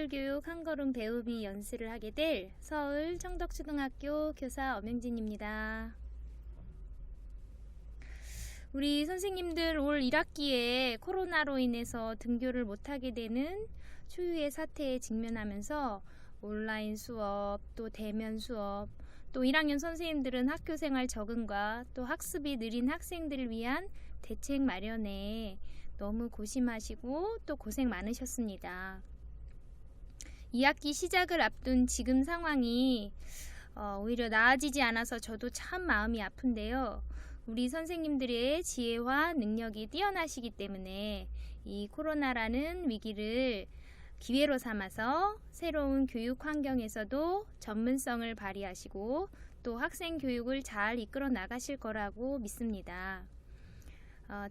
한글 교육 한 걸음 배우기 연수를 하게 될 서울 청덕초등학교 교사 엄영진입니다. 우리 선생님들 올 1학기에 코로나로 인해서 등교를 못하게 되는 초유의 사태에 직면하면서 온라인 수업, 또 대면 수업, 또 1학년 선생님들은 학교생활 적응과 또 학습이 느린 학생들을 위한 대책 마련에 너무 고심하시고 또 고생 많으셨습니다. 2학기 시작을 앞둔 지금 상황이 오히려 나아지지 않아서 저도 참 마음이 아픈데요. 우리 선생님들의 지혜와 능력이 뛰어나시기 때문에 이 코로나라는 위기를 기회로 삼아서 새로운 교육 환경에서도 전문성을 발휘하시고 또 학생 교육을 잘 이끌어 나가실 거라고 믿습니다.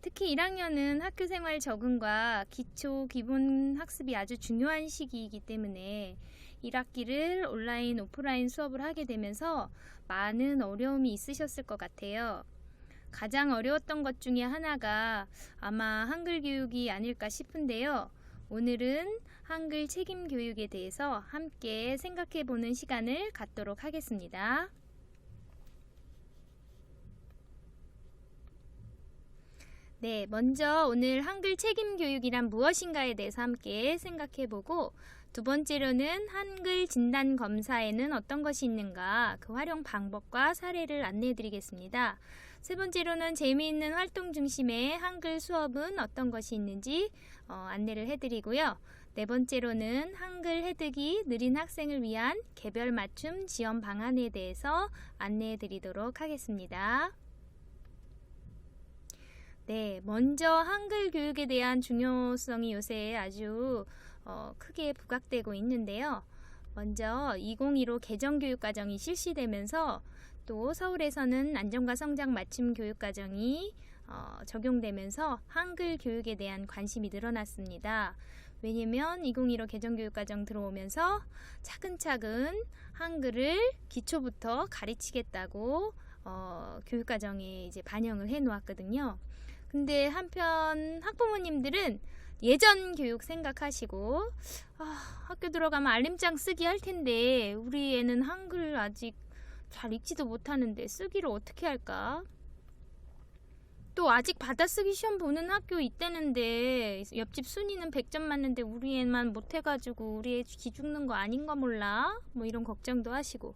특히 1학년은 학교생활 적응과 기초 기본 학습이 아주 중요한 시기이기 때문에 1학기를 온라인 오프라인 수업을 하게 되면서 많은 어려움이 있으셨을 것 같아요. 가장 어려웠던 것 중에 하나가 아마 한글 교육이 아닐까 싶은데요. 오늘은 한글 책임 교육에 대해서 함께 생각해 보는 시간을 갖도록 하겠습니다. 네, 먼저 오늘 한글 책임 교육이란 무엇인가에 대해서 함께 생각해 보고, 두 번째로는 한글 진단 검사에는 어떤 것이 있는가, 그 활용 방법과 사례를 안내해 드리겠습니다. 세 번째로는 재미있는 활동 중심의 한글 수업은 어떤 것이 있는지 안내를 해드리고요. 네 번째로는 한글 해득이 느린 학생을 위한 개별 맞춤 지원 방안에 대해서 안내해 드리도록 하겠습니다. 네, 먼저 한글 교육에 대한 중요성이 요새 아주 크게 부각되고 있는데요. 먼저 2015 개정교육과정이 실시되면서 또 서울에서는 안정과 성장 맞춤 교육과정이 적용되면서 한글 교육에 대한 관심이 늘어났습니다. 왜냐면 2015 개정교육과정 들어오면서 차근차근 한글을 기초부터 가르치겠다고 교육과정에 이제 반영을 해 놓았거든요. 근데 한편 학부모님들은 예전 교육 생각하시고 학교 들어가면 알림장 쓰기 할 텐데 우리 애는 한글 아직 잘 읽지도 못하는데 쓰기를 어떻게 할까? 또 아직 받아쓰기 시험 보는 학교 있다는데 옆집 순이는 100점 맞는데 우리 애만 못해가지고 우리 애 기죽는 거 아닌가 몰라? 뭐 이런 걱정도 하시고,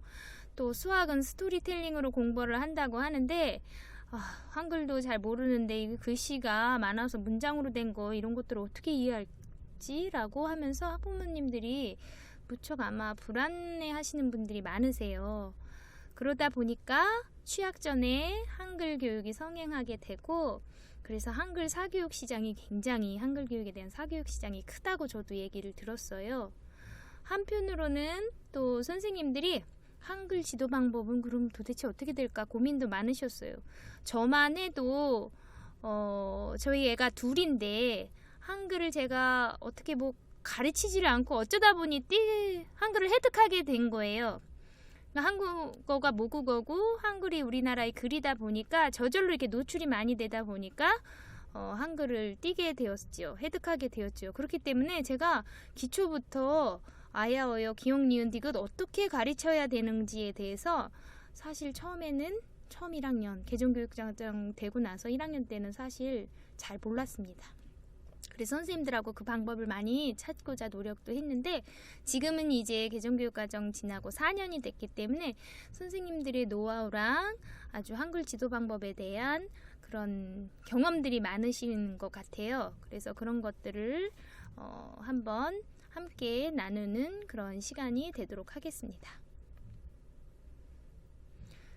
또 수학은 스토리텔링으로 공부를 한다고 하는데 한글도 잘 모르는데 글씨가 많아서 문장으로 된 거 이런 것들을 어떻게 이해할지? 라고 하면서 학부모님들이 무척 아마 불안해 하시는 분들이 많으세요. 그러다 보니까 취학 전에 한글 교육이 성행하게 되고, 그래서 한글 사교육 시장이 굉장히 한글 교육에 대한 사교육 시장이 크다고 저도 얘기를 들었어요. 한편으로는 또 선생님들이 한글 지도 방법은 그럼 도대체 어떻게 될까 고민도 많으셨어요. 저만 해도 저희 애가 둘인데 한글을 제가 어떻게 가르치지를 않고 어쩌다 보니 한글을 획득하게 된 거예요. 한국어가 모국어고 한글이 우리나라의 글이다 보니까 저절로 이렇게 노출이 많이 되다 보니까 한글을 띄게 되었죠. 획득하게 되었죠. 그렇기 때문에 제가 기초부터 아야, 어여, 기역, 니은, 디귿 어떻게 가르쳐야 되는지에 대해서 사실 처음 1학년 개정교육과정 되고 나서 1학년 때는 사실 잘 몰랐습니다. 그래서 선생님들하고 그 방법을 많이 찾고자 노력도 했는데, 지금은 이제 개정교육과정 지나고 4년이 됐기 때문에 선생님들의 노하우랑 아주 한글 지도 방법에 대한 그런 경험들이 많으신 것 같아요. 그래서 그런 것들을 한번 함께 나누는 그런 시간이 되도록 하겠습니다.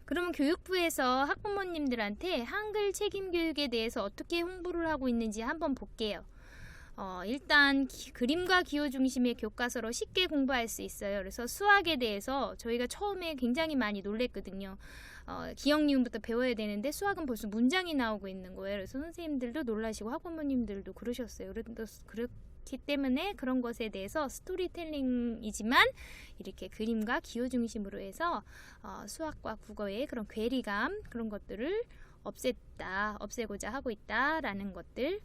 그러면 교육부에서 학부모님들한테 한글 책임 교육에 대해서 어떻게 홍보를 하고 있는지 한번 볼게요. 일단 그림과 기호 중심의 교과서로 쉽게 공부할 수 있어요. 그래서 수학에 대해서 저희가 처음에 굉장히 많이 놀랬거든요. 기역, 니은부터 배워야 되는데 수학은 벌써 문장이 나오고 있는 거예요. 그래서 선생님들도 놀라시고 학부모님들도 그러셨어요. 그렇기 때문에 그런 것에 대해서 스토리텔링이지만 이렇게 그림과 기호 중심으로 해서 수학과 국어의 그런 괴리감, 그런 것들을 없애고자 하고 있다라는 것들.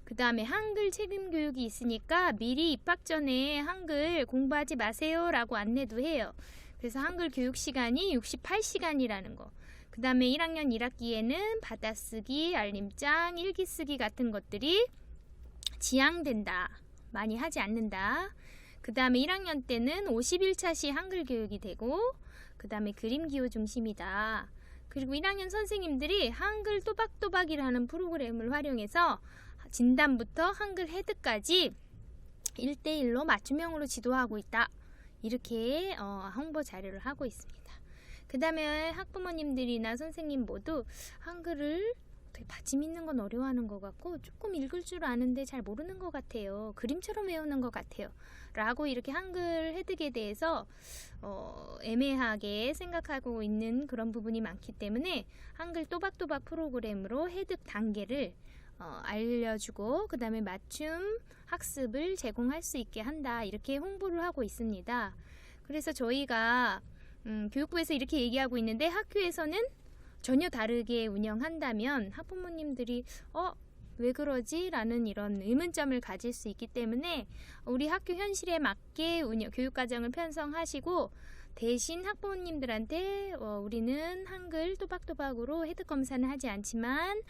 그 다음에 한글 책임 교육이 있으니까 미리 입학 전에 한글 공부하지 마세요 라고 안내도 해요. 그래서 한글 교육 시간이 68시간이라는 거. 그 다음에 1학년 1학기에는 받아쓰기, 알림장, 일기쓰기 같은 것들이 지양된다. 많이 하지 않는다. 그 다음에 1학년 때는 51차시 한글 교육이 되고, 그 다음에 그림 기호 중심이다. 그리고 1학년 선생님들이 한글 또박또박이라는 프로그램을 활용해서 진단부터 한글 헤드까지 1대1로 맞춤형으로 지도하고 있다. 이렇게 홍보 자료를 하고 있습니다. 그 다음에 학부모님들이나 선생님 모두 한글을 되게 받침 있는 건 어려워하는 것 같고 조금 읽을 줄 아는데 잘 모르는 것 같아요. 그림처럼 외우는 것 같아요. 라고 이렇게 한글 해득에 대해서 애매하게 생각하고 있는 그런 부분이 많기 때문에 한글 또박또박 프로그램으로 해득 단계를 알려주고 그 다음에 맞춤 학습을 제공할 수 있게 한다. 이렇게 홍보를 하고 있습니다. 그래서 저희가 교육부에서 이렇게 얘기하고 있는데 학교에서는 전혀 다르게 운영한다면 학부모님들이 왜 그러지? 라는 이런 의문점을 가질 수 있기 때문에 우리 학교 현실에 맞게 교육과정을 편성하시고 대신 학부모님들한테 우리는 한글 또박또박으로 해득 검사는 하지 않지만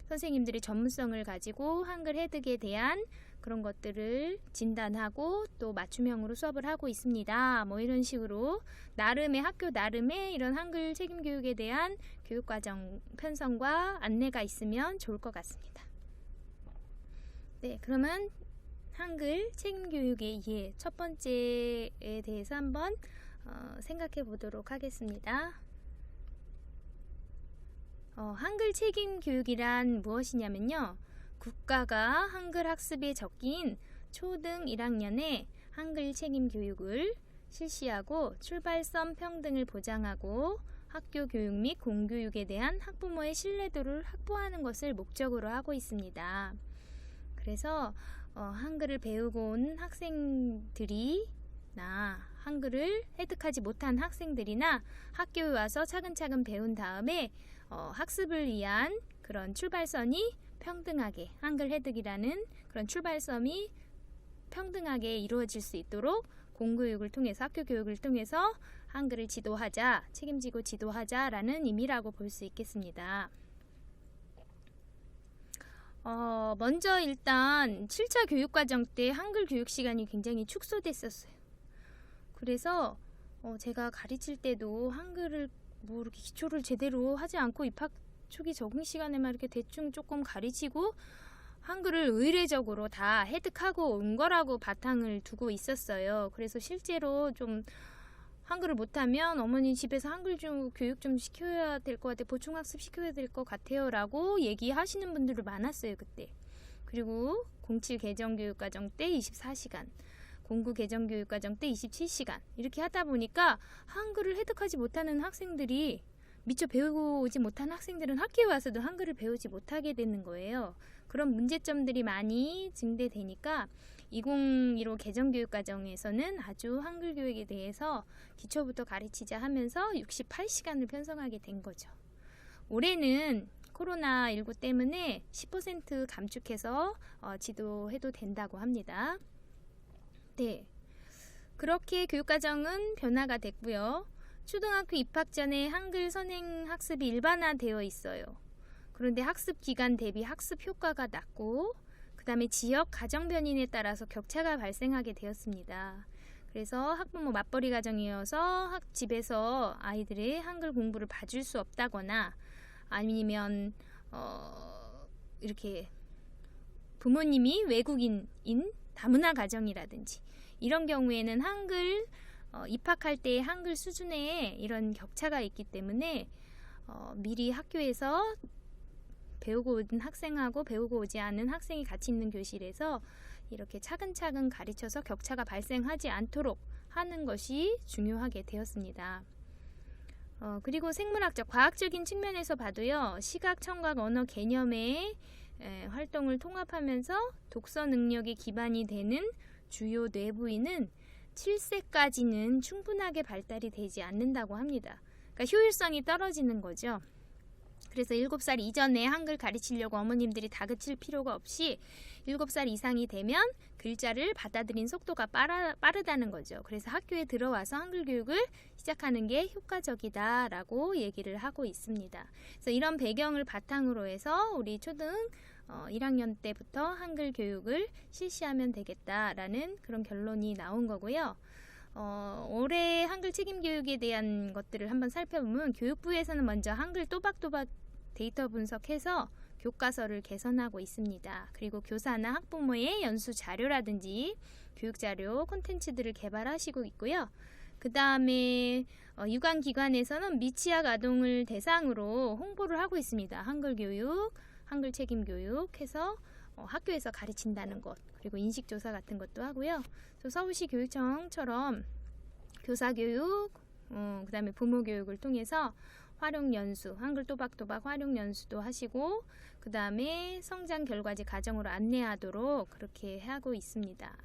선생님들이 전문성을 가지고 한글 해득에 대한 그런 것들을 진단하고 또 맞춤형으로 수업을 하고 있습니다. 뭐 이런 식으로 나름의 학교 나름의 이런 한글 책임 교육에 대한 교육과정 편성과 안내가 있으면 좋을 것 같습니다. 네, 그러면 한글 책임 교육의 이해 첫 번째에 대해서 한번 생각해 보도록 하겠습니다. 한글 책임 교육이란 무엇이냐면요. 국가가 한글 학습에 적긴 초등 1학년에 한글 책임 교육을 실시하고 출발점 평등을 보장하고 학교 교육 및 공교육에 대한 학부모의 신뢰도를 확보하는 것을 목적으로 하고 있습니다. 그래서 한글을 배우고 온 학생들이나 한글을 획득하지 못한 학생들이나 학교에 와서 차근차근 배운 다음에 학습을 위한 그런 출발선이 평등하게 한글 획득이라는 그런 출발점이 평등하게 이루어질 수 있도록 공교육을 통해서 학교 교육을 통해서 한글을 지도하자, 책임지고 지도하자라는 의미라고 볼 수 있겠습니다. 먼저 일단 7차 교육과정 때 한글 교육 시간이 굉장히 축소됐었어요. 그래서 제가 가르칠 때도 한글을 뭐 이렇게 기초를 제대로 하지 않고 입학 초기 적응 시간에만 이렇게 대충 조금 가르치고 한글을 의례적으로 다 획득하고 온 거라고 바탕을 두고 있었어요. 그래서 실제로 좀 한글을 못하면 어머니 집에서 한글 좀 교육 좀 시켜야 될 것 같아요. 보충학습 시켜야 될 것 같아요. 라고 얘기하시는 분들도 많았어요. 그때. 그리고 07 개정교육과정 때 24시간, 09 개정교육과정 때 27시간 이렇게 하다 보니까 한글을 획득하지 못하는 학생들이 미처 배우고 오지 못한 학생들은 학교에 와서도 한글을 배우지 못하게 되는 거예요. 그런 문제점들이 많이 증대되니까 2015 개정교육과정에서는 아주 한글 교육에 대해서 기초부터 가르치자 하면서 68시간을 편성하게 된 거죠. 올해는 코로나19 때문에 10% 감축해서 지도해도 된다고 합니다. 네, 그렇게 교육과정은 변화가 됐고요. 초등학교 입학 전에 한글 선행 학습이 일반화되어 있어요. 그런데 학습 기간 대비 학습 효과가 낮고 그 다음에 지역 가정 변인에 따라서 격차가 발생하게 되었습니다. 그래서 학부모 맞벌이 가정이어서 집에서 아이들의 한글 공부를 봐줄 수 없다거나 아니면 이렇게 부모님이 외국인인 다문화 가정이라든지 이런 경우에는 한글 입학할 때 한글 수준에 이런 격차가 있기 때문에 미리 학교에서 배우고 온 학생하고 배우고 오지 않은 학생이 같이 있는 교실에서 이렇게 차근차근 가르쳐서 격차가 발생하지 않도록 하는 것이 중요하게 되었습니다. 그리고 생물학적, 과학적인 측면에서 봐도요. 시각, 청각, 언어 개념의 활동을 통합하면서 독서 능력이 기반이 되는 주요 뇌부위는 7세까지는 충분하게 발달이 되지 않는다고 합니다. 그러니까 효율성이 떨어지는 거죠. 그래서 7살 이전에 한글 가르치려고 어머님들이 다그칠 필요가 없이 7살 이상이 되면 글자를 받아들인 속도가 빠르다는 거죠. 그래서 학교에 들어와서 한글 교육을 시작하는 게 효과적이다라고 얘기를 하고 있습니다. 그래서 이런 배경을 바탕으로 해서 우리 초등 1학년 때부터 한글 교육을 실시하면 되겠다라는 그런 결론이 나온 거고요. 올해 한글 책임 교육에 대한 것들을 한번 살펴보면 교육부에서는 먼저 한글 또박또박 데이터 분석해서 교과서를 개선하고 있습니다. 그리고 교사나 학부모의 연수 자료라든지 교육자료, 콘텐츠들을 개발하시고 있고요. 그 다음에 유관기관에서는 미취학 아동을 대상으로 홍보를 하고 있습니다. 한글 교육, 한글 책임 교육 해서 학교에서 가르친다는 것, 그리고 인식조사 같은 것도 하고요. 또 서울시 교육청처럼 교사교육, 그 다음에 부모교육을 통해서 활용연수, 한글 또박또박 활용연수도 하시고, 그 다음에 성장 결과지 가정으로 안내하도록 그렇게 하고 있습니다.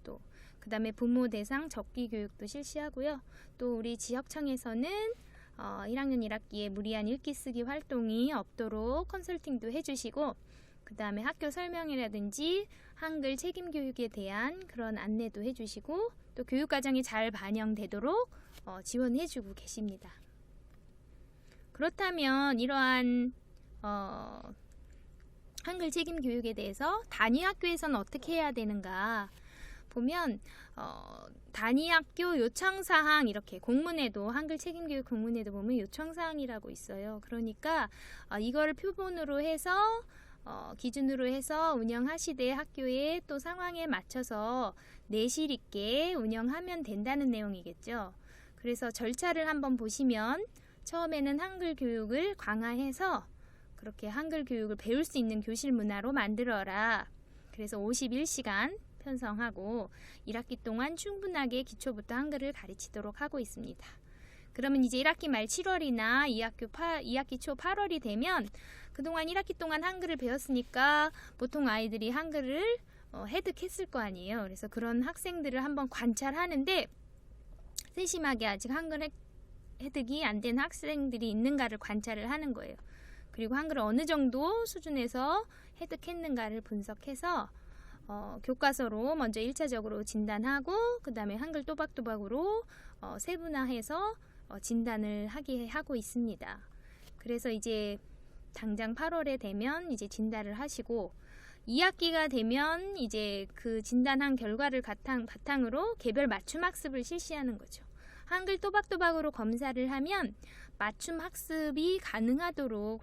또 그 다음에 부모 대상 적기 교육도 실시하고요. 또 우리 지역청에서는 1학년 1학기에 무리한 읽기 쓰기 활동이 없도록 컨설팅도 해주시고, 그 다음에 학교 설명이라든지 한글 책임 교육에 대한 그런 안내도 해주시고, 또 교육과정이 잘 반영되도록 지원해주고 계십니다. 그렇다면 이러한 한글 책임 교육에 대해서 단위 학교에서는 어떻게 해야 되는가 보면 단위 학교 요청사항, 이렇게 공문에도 한글 책임 교육 공문에도 보면 요청사항이라고 있어요. 그러니까 이거를 표본으로 해서 기준으로 해서 운영하시되 학교의 또 상황에 맞춰서 내실 있게 운영하면 된다는 내용이겠죠. 그래서 절차를 한번 보시면 처음에는 한글 교육을 강화해서 그렇게 한글 교육을 배울 수 있는 교실 문화로 만들어라. 그래서 51시간 편성하고 1학기 동안 충분하게 기초부터 한글을 가르치도록 하고 있습니다. 그러면 이제 1학기 말 7월이나 2학기 초 8월이 되면 그동안 1학기 동안 한글을 배웠으니까 보통 아이들이 한글을 해득했을 거 아니에요. 그래서 그런 학생들을 한번 관찰하는데 세심하게 아직 한글 해득이 안 된 학생들이 있는가를 관찰을 하는 거예요. 그리고 한글을 어느 정도 수준에서 해득했는가를 분석해서 교과서로 먼저 1차적으로 진단하고, 그 다음에 한글 또박또박으로 세분화해서 진단을 하고 있습니다. 그래서 이제 당장 8월에 되면 이제 진단을 하시고, 2학기가 되면 이제 그 진단한 결과를 바탕으로 개별 맞춤 학습을 실시하는 거죠. 한글 또박또박으로 검사를 하면 맞춤 학습이 가능하도록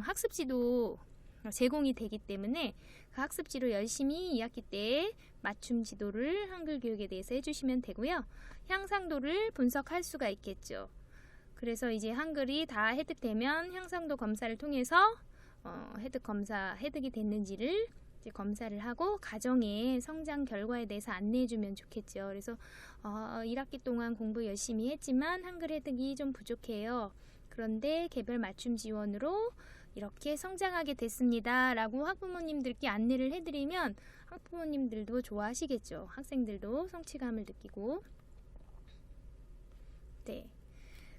학습지도 제공이 되기 때문에 그 학습지로 열심히 2학기 때 맞춤 지도를 한글 교육에 대해서 해주시면 되고요. 향상도를 분석할 수가 있겠죠. 그래서 이제 한글이 다 해득되면 향상도 검사를 통해서 해득이 됐는지를 이제 검사를 하고 가정의 성장 결과에 대해서 안내해주면 좋겠죠. 그래서 1학기 동안 공부 열심히 했지만 한글 해득이 좀 부족해요. 그런데 개별 맞춤 지원으로 이렇게 성장하게 됐습니다 라고 학부모님들께 안내를 해드리면 학부모님들도 좋아하시겠죠. 학생들도 성취감을 느끼고. 네.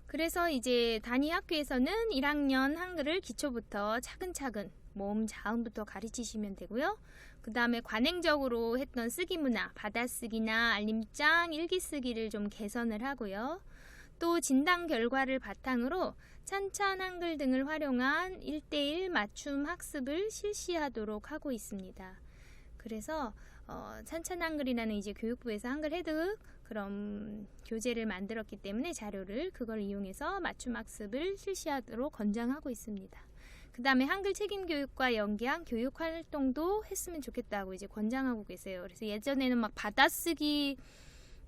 그래서 이제 단위 학교에서는 1학년 한글을 기초부터 차근차근 모음, 자음부터 가르치시면 되고요. 그 다음에 관행적으로 했던 쓰기 문화, 받아쓰기나 알림장, 일기쓰기를 좀 개선을 하고요. 또 진단 결과를 바탕으로 찬찬 한글 등을 활용한 1:1 맞춤 학습을 실시하도록 하고 있습니다. 그래서 찬찬 한글이라는 이제 교육부에서 한글 해득 그런 교재를 만들었기 때문에 자료를 그걸 이용해서 맞춤 학습을 실시하도록 권장하고 있습니다. 그 다음에 한글 책임 교육과 연계한 교육 활동도 했으면 좋겠다고 이제 권장하고 계세요. 그래서 예전에는 막 받아쓰기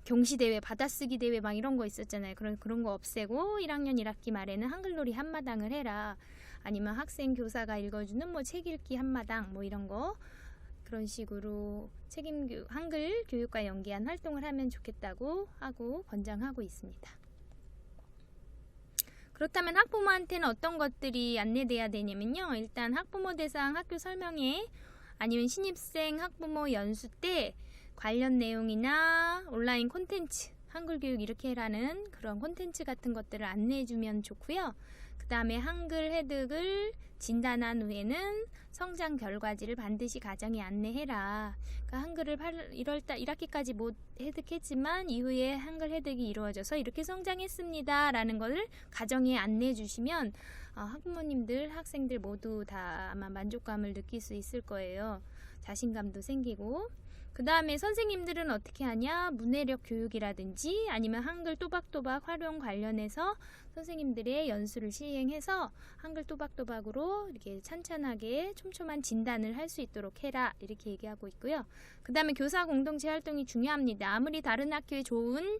경시대회, 받아쓰기 대회 막 이런 거 있었잖아요. 그런 거 없애고 1학년 1학기 말에는 한글놀이 한마당을 해라. 아니면 학생 교사가 읽어주는 뭐 책 읽기 한마당 뭐 이런 거 그런 식으로 한글 교육과 연계한 활동을 하면 좋겠다고 하고 권장하고 있습니다. 그렇다면 학부모한테는 어떤 것들이 안내돼야 되냐면요. 일단 학부모 대상 학교 설명회 아니면 신입생 학부모 연수 때 관련 내용이나 온라인 콘텐츠 한글 교육 이렇게 해라는 그런 콘텐츠 같은 것들을 안내해 주면 좋고요. 그 다음에 한글 획득을 진단한 후에는 성장 결과지를 반드시 가정에 안내해라. 그러니까 한글을 1학기까지 못 획득했지만 이후에 한글 획득이 이루어져서 이렇게 성장했습니다 라는 것을 가정에 안내해 주시면 학부모님들, 학생들 모두 다 아마 만족감을 느낄 수 있을 거예요. 자신감도 생기고. 그 다음에 선생님들은 어떻게 하냐? 문해력 교육이라든지 아니면 한글 또박또박 활용 관련해서 선생님들의 연수를 시행해서 한글 또박또박으로 이렇게 찬찬하게 촘촘한 진단을 할 수 있도록 해라. 이렇게 얘기하고 있고요. 그 다음에 교사 공동체 활동이 중요합니다. 아무리 다른 학교에 좋은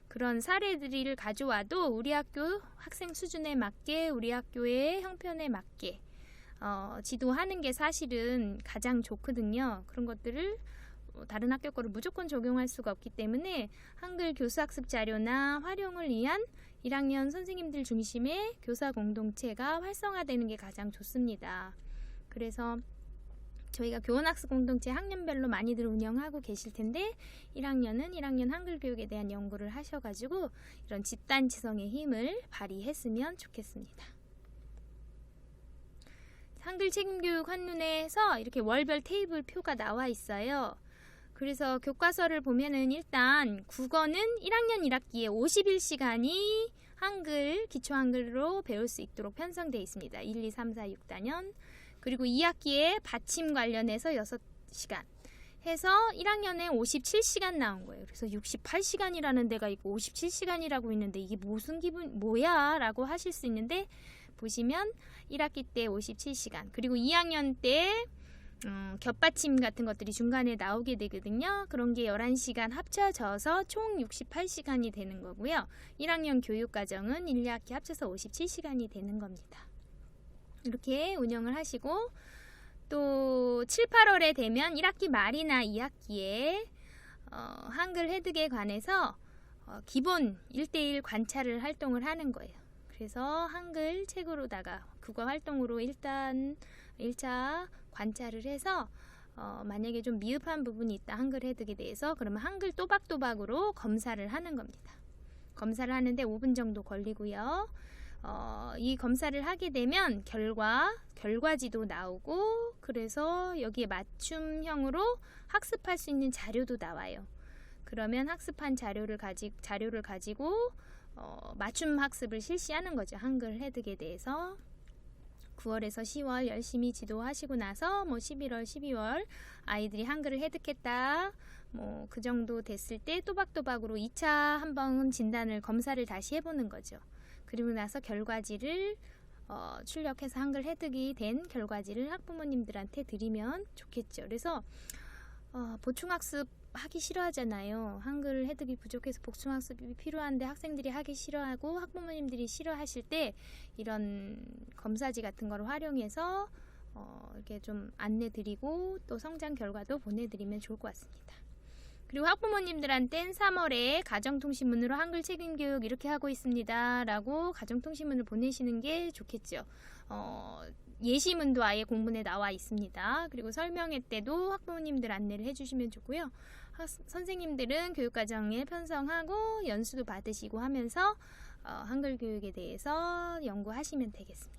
그런 사례들을 가져와도 우리 학교 학생 수준에 맞게 우리 학교의 형편에 맞게 지도하는 게 사실은 가장 좋거든요. 그런 것들을 다른 학교 거를 무조건 적용할 수가 없기 때문에 한글 교수학습 자료나 활용을 위한 1학년 선생님들 중심의 교사 공동체가 활성화되는 게 가장 좋습니다. 그래서 저희가 교원학습 공동체 학년별로 많이들 운영하고 계실 텐데 1학년은 1학년 한글 교육에 대한 연구를 하셔가지고 이런 집단지성의 힘을 발휘했으면 좋겠습니다. 한글 책임교육 한눈에서 이렇게 월별 테이블 표가 나와 있어요. 그래서 교과서를 보면은 일단 국어는 1학년 1학기에 51시간이 한글, 기초 한글로 배울 수 있도록 편성되어 있습니다. 1, 2, 3, 4, 6단원. 그리고 2학기에 받침 관련해서 6시간 해서 1학년에 57시간 나온 거예요. 그래서 68시간이라는 데가 있고 57시간이라고 있는데 이게 무슨 뭐야? 라고 하실 수 있는데 보시면 1학기 때 57시간 그리고 2학년 때 겹받침 같은 것들이 중간에 나오게 되거든요. 그런 게 11시간 합쳐져서 총 68시간이 되는 거고요. 1학년 교육과정은 1, 2학기 합쳐서 57시간이 되는 겁니다. 이렇게 운영을 하시고 또 7, 8월에 되면 1학기 말이나 2학기에 한글 획득에 관해서 기본 1대1 관찰을 활동을 하는 거예요. 그래서 한글 책으로다가 국어 활동으로 일단 1차 관찰을 해서 만약에 좀 미흡한 부분이 있다 한글 획득에 대해서 그러면 한글 또박또박으로 검사를 하는 겁니다. 검사를 하는데 5분 정도 걸리고요. 이 검사를 하게 되면 결과지도 나오고 그래서 여기에 맞춤형으로 학습할 수 있는 자료도 나와요. 그러면 학습한 자료를 가지고 맞춤 학습을 실시하는 거죠. 한글 획득에 대해서 9월에서 10월 열심히 지도하시고 나서 11월, 12월 아이들이 한글을 획득했다. 그 정도 됐을 때 또박또박으로 2차 한번 검사를 다시 해보는 거죠. 그리고 나서 결과지를 출력해서 한글 획득이 된 결과지를 학부모님들한테 드리면 좋겠죠. 그래서 보충학습 하기 싫어하잖아요. 한글 획득이 부족해서 보충학습이 필요한데 학생들이 하기 싫어하고 학부모님들이 싫어하실 때 이런 검사지 같은 걸 활용해서 이렇게 좀 안내 드리고 또 성장 결과도 보내드리면 좋을 것 같습니다. 그리고 학부모님들한테는 3월에 가정통신문으로 한글 책임교육 이렇게 하고 있습니다 라고 가정통신문을 보내시는 게 좋겠죠. 예시문도 아예 공문에 나와 있습니다. 그리고 설명회 때도 학부모님들 안내를 해주시면 좋고요. 선생님들은 교육과정에 편성하고 연수도 받으시고 하면서 한글 교육에 대해서 연구하시면 되겠습니다.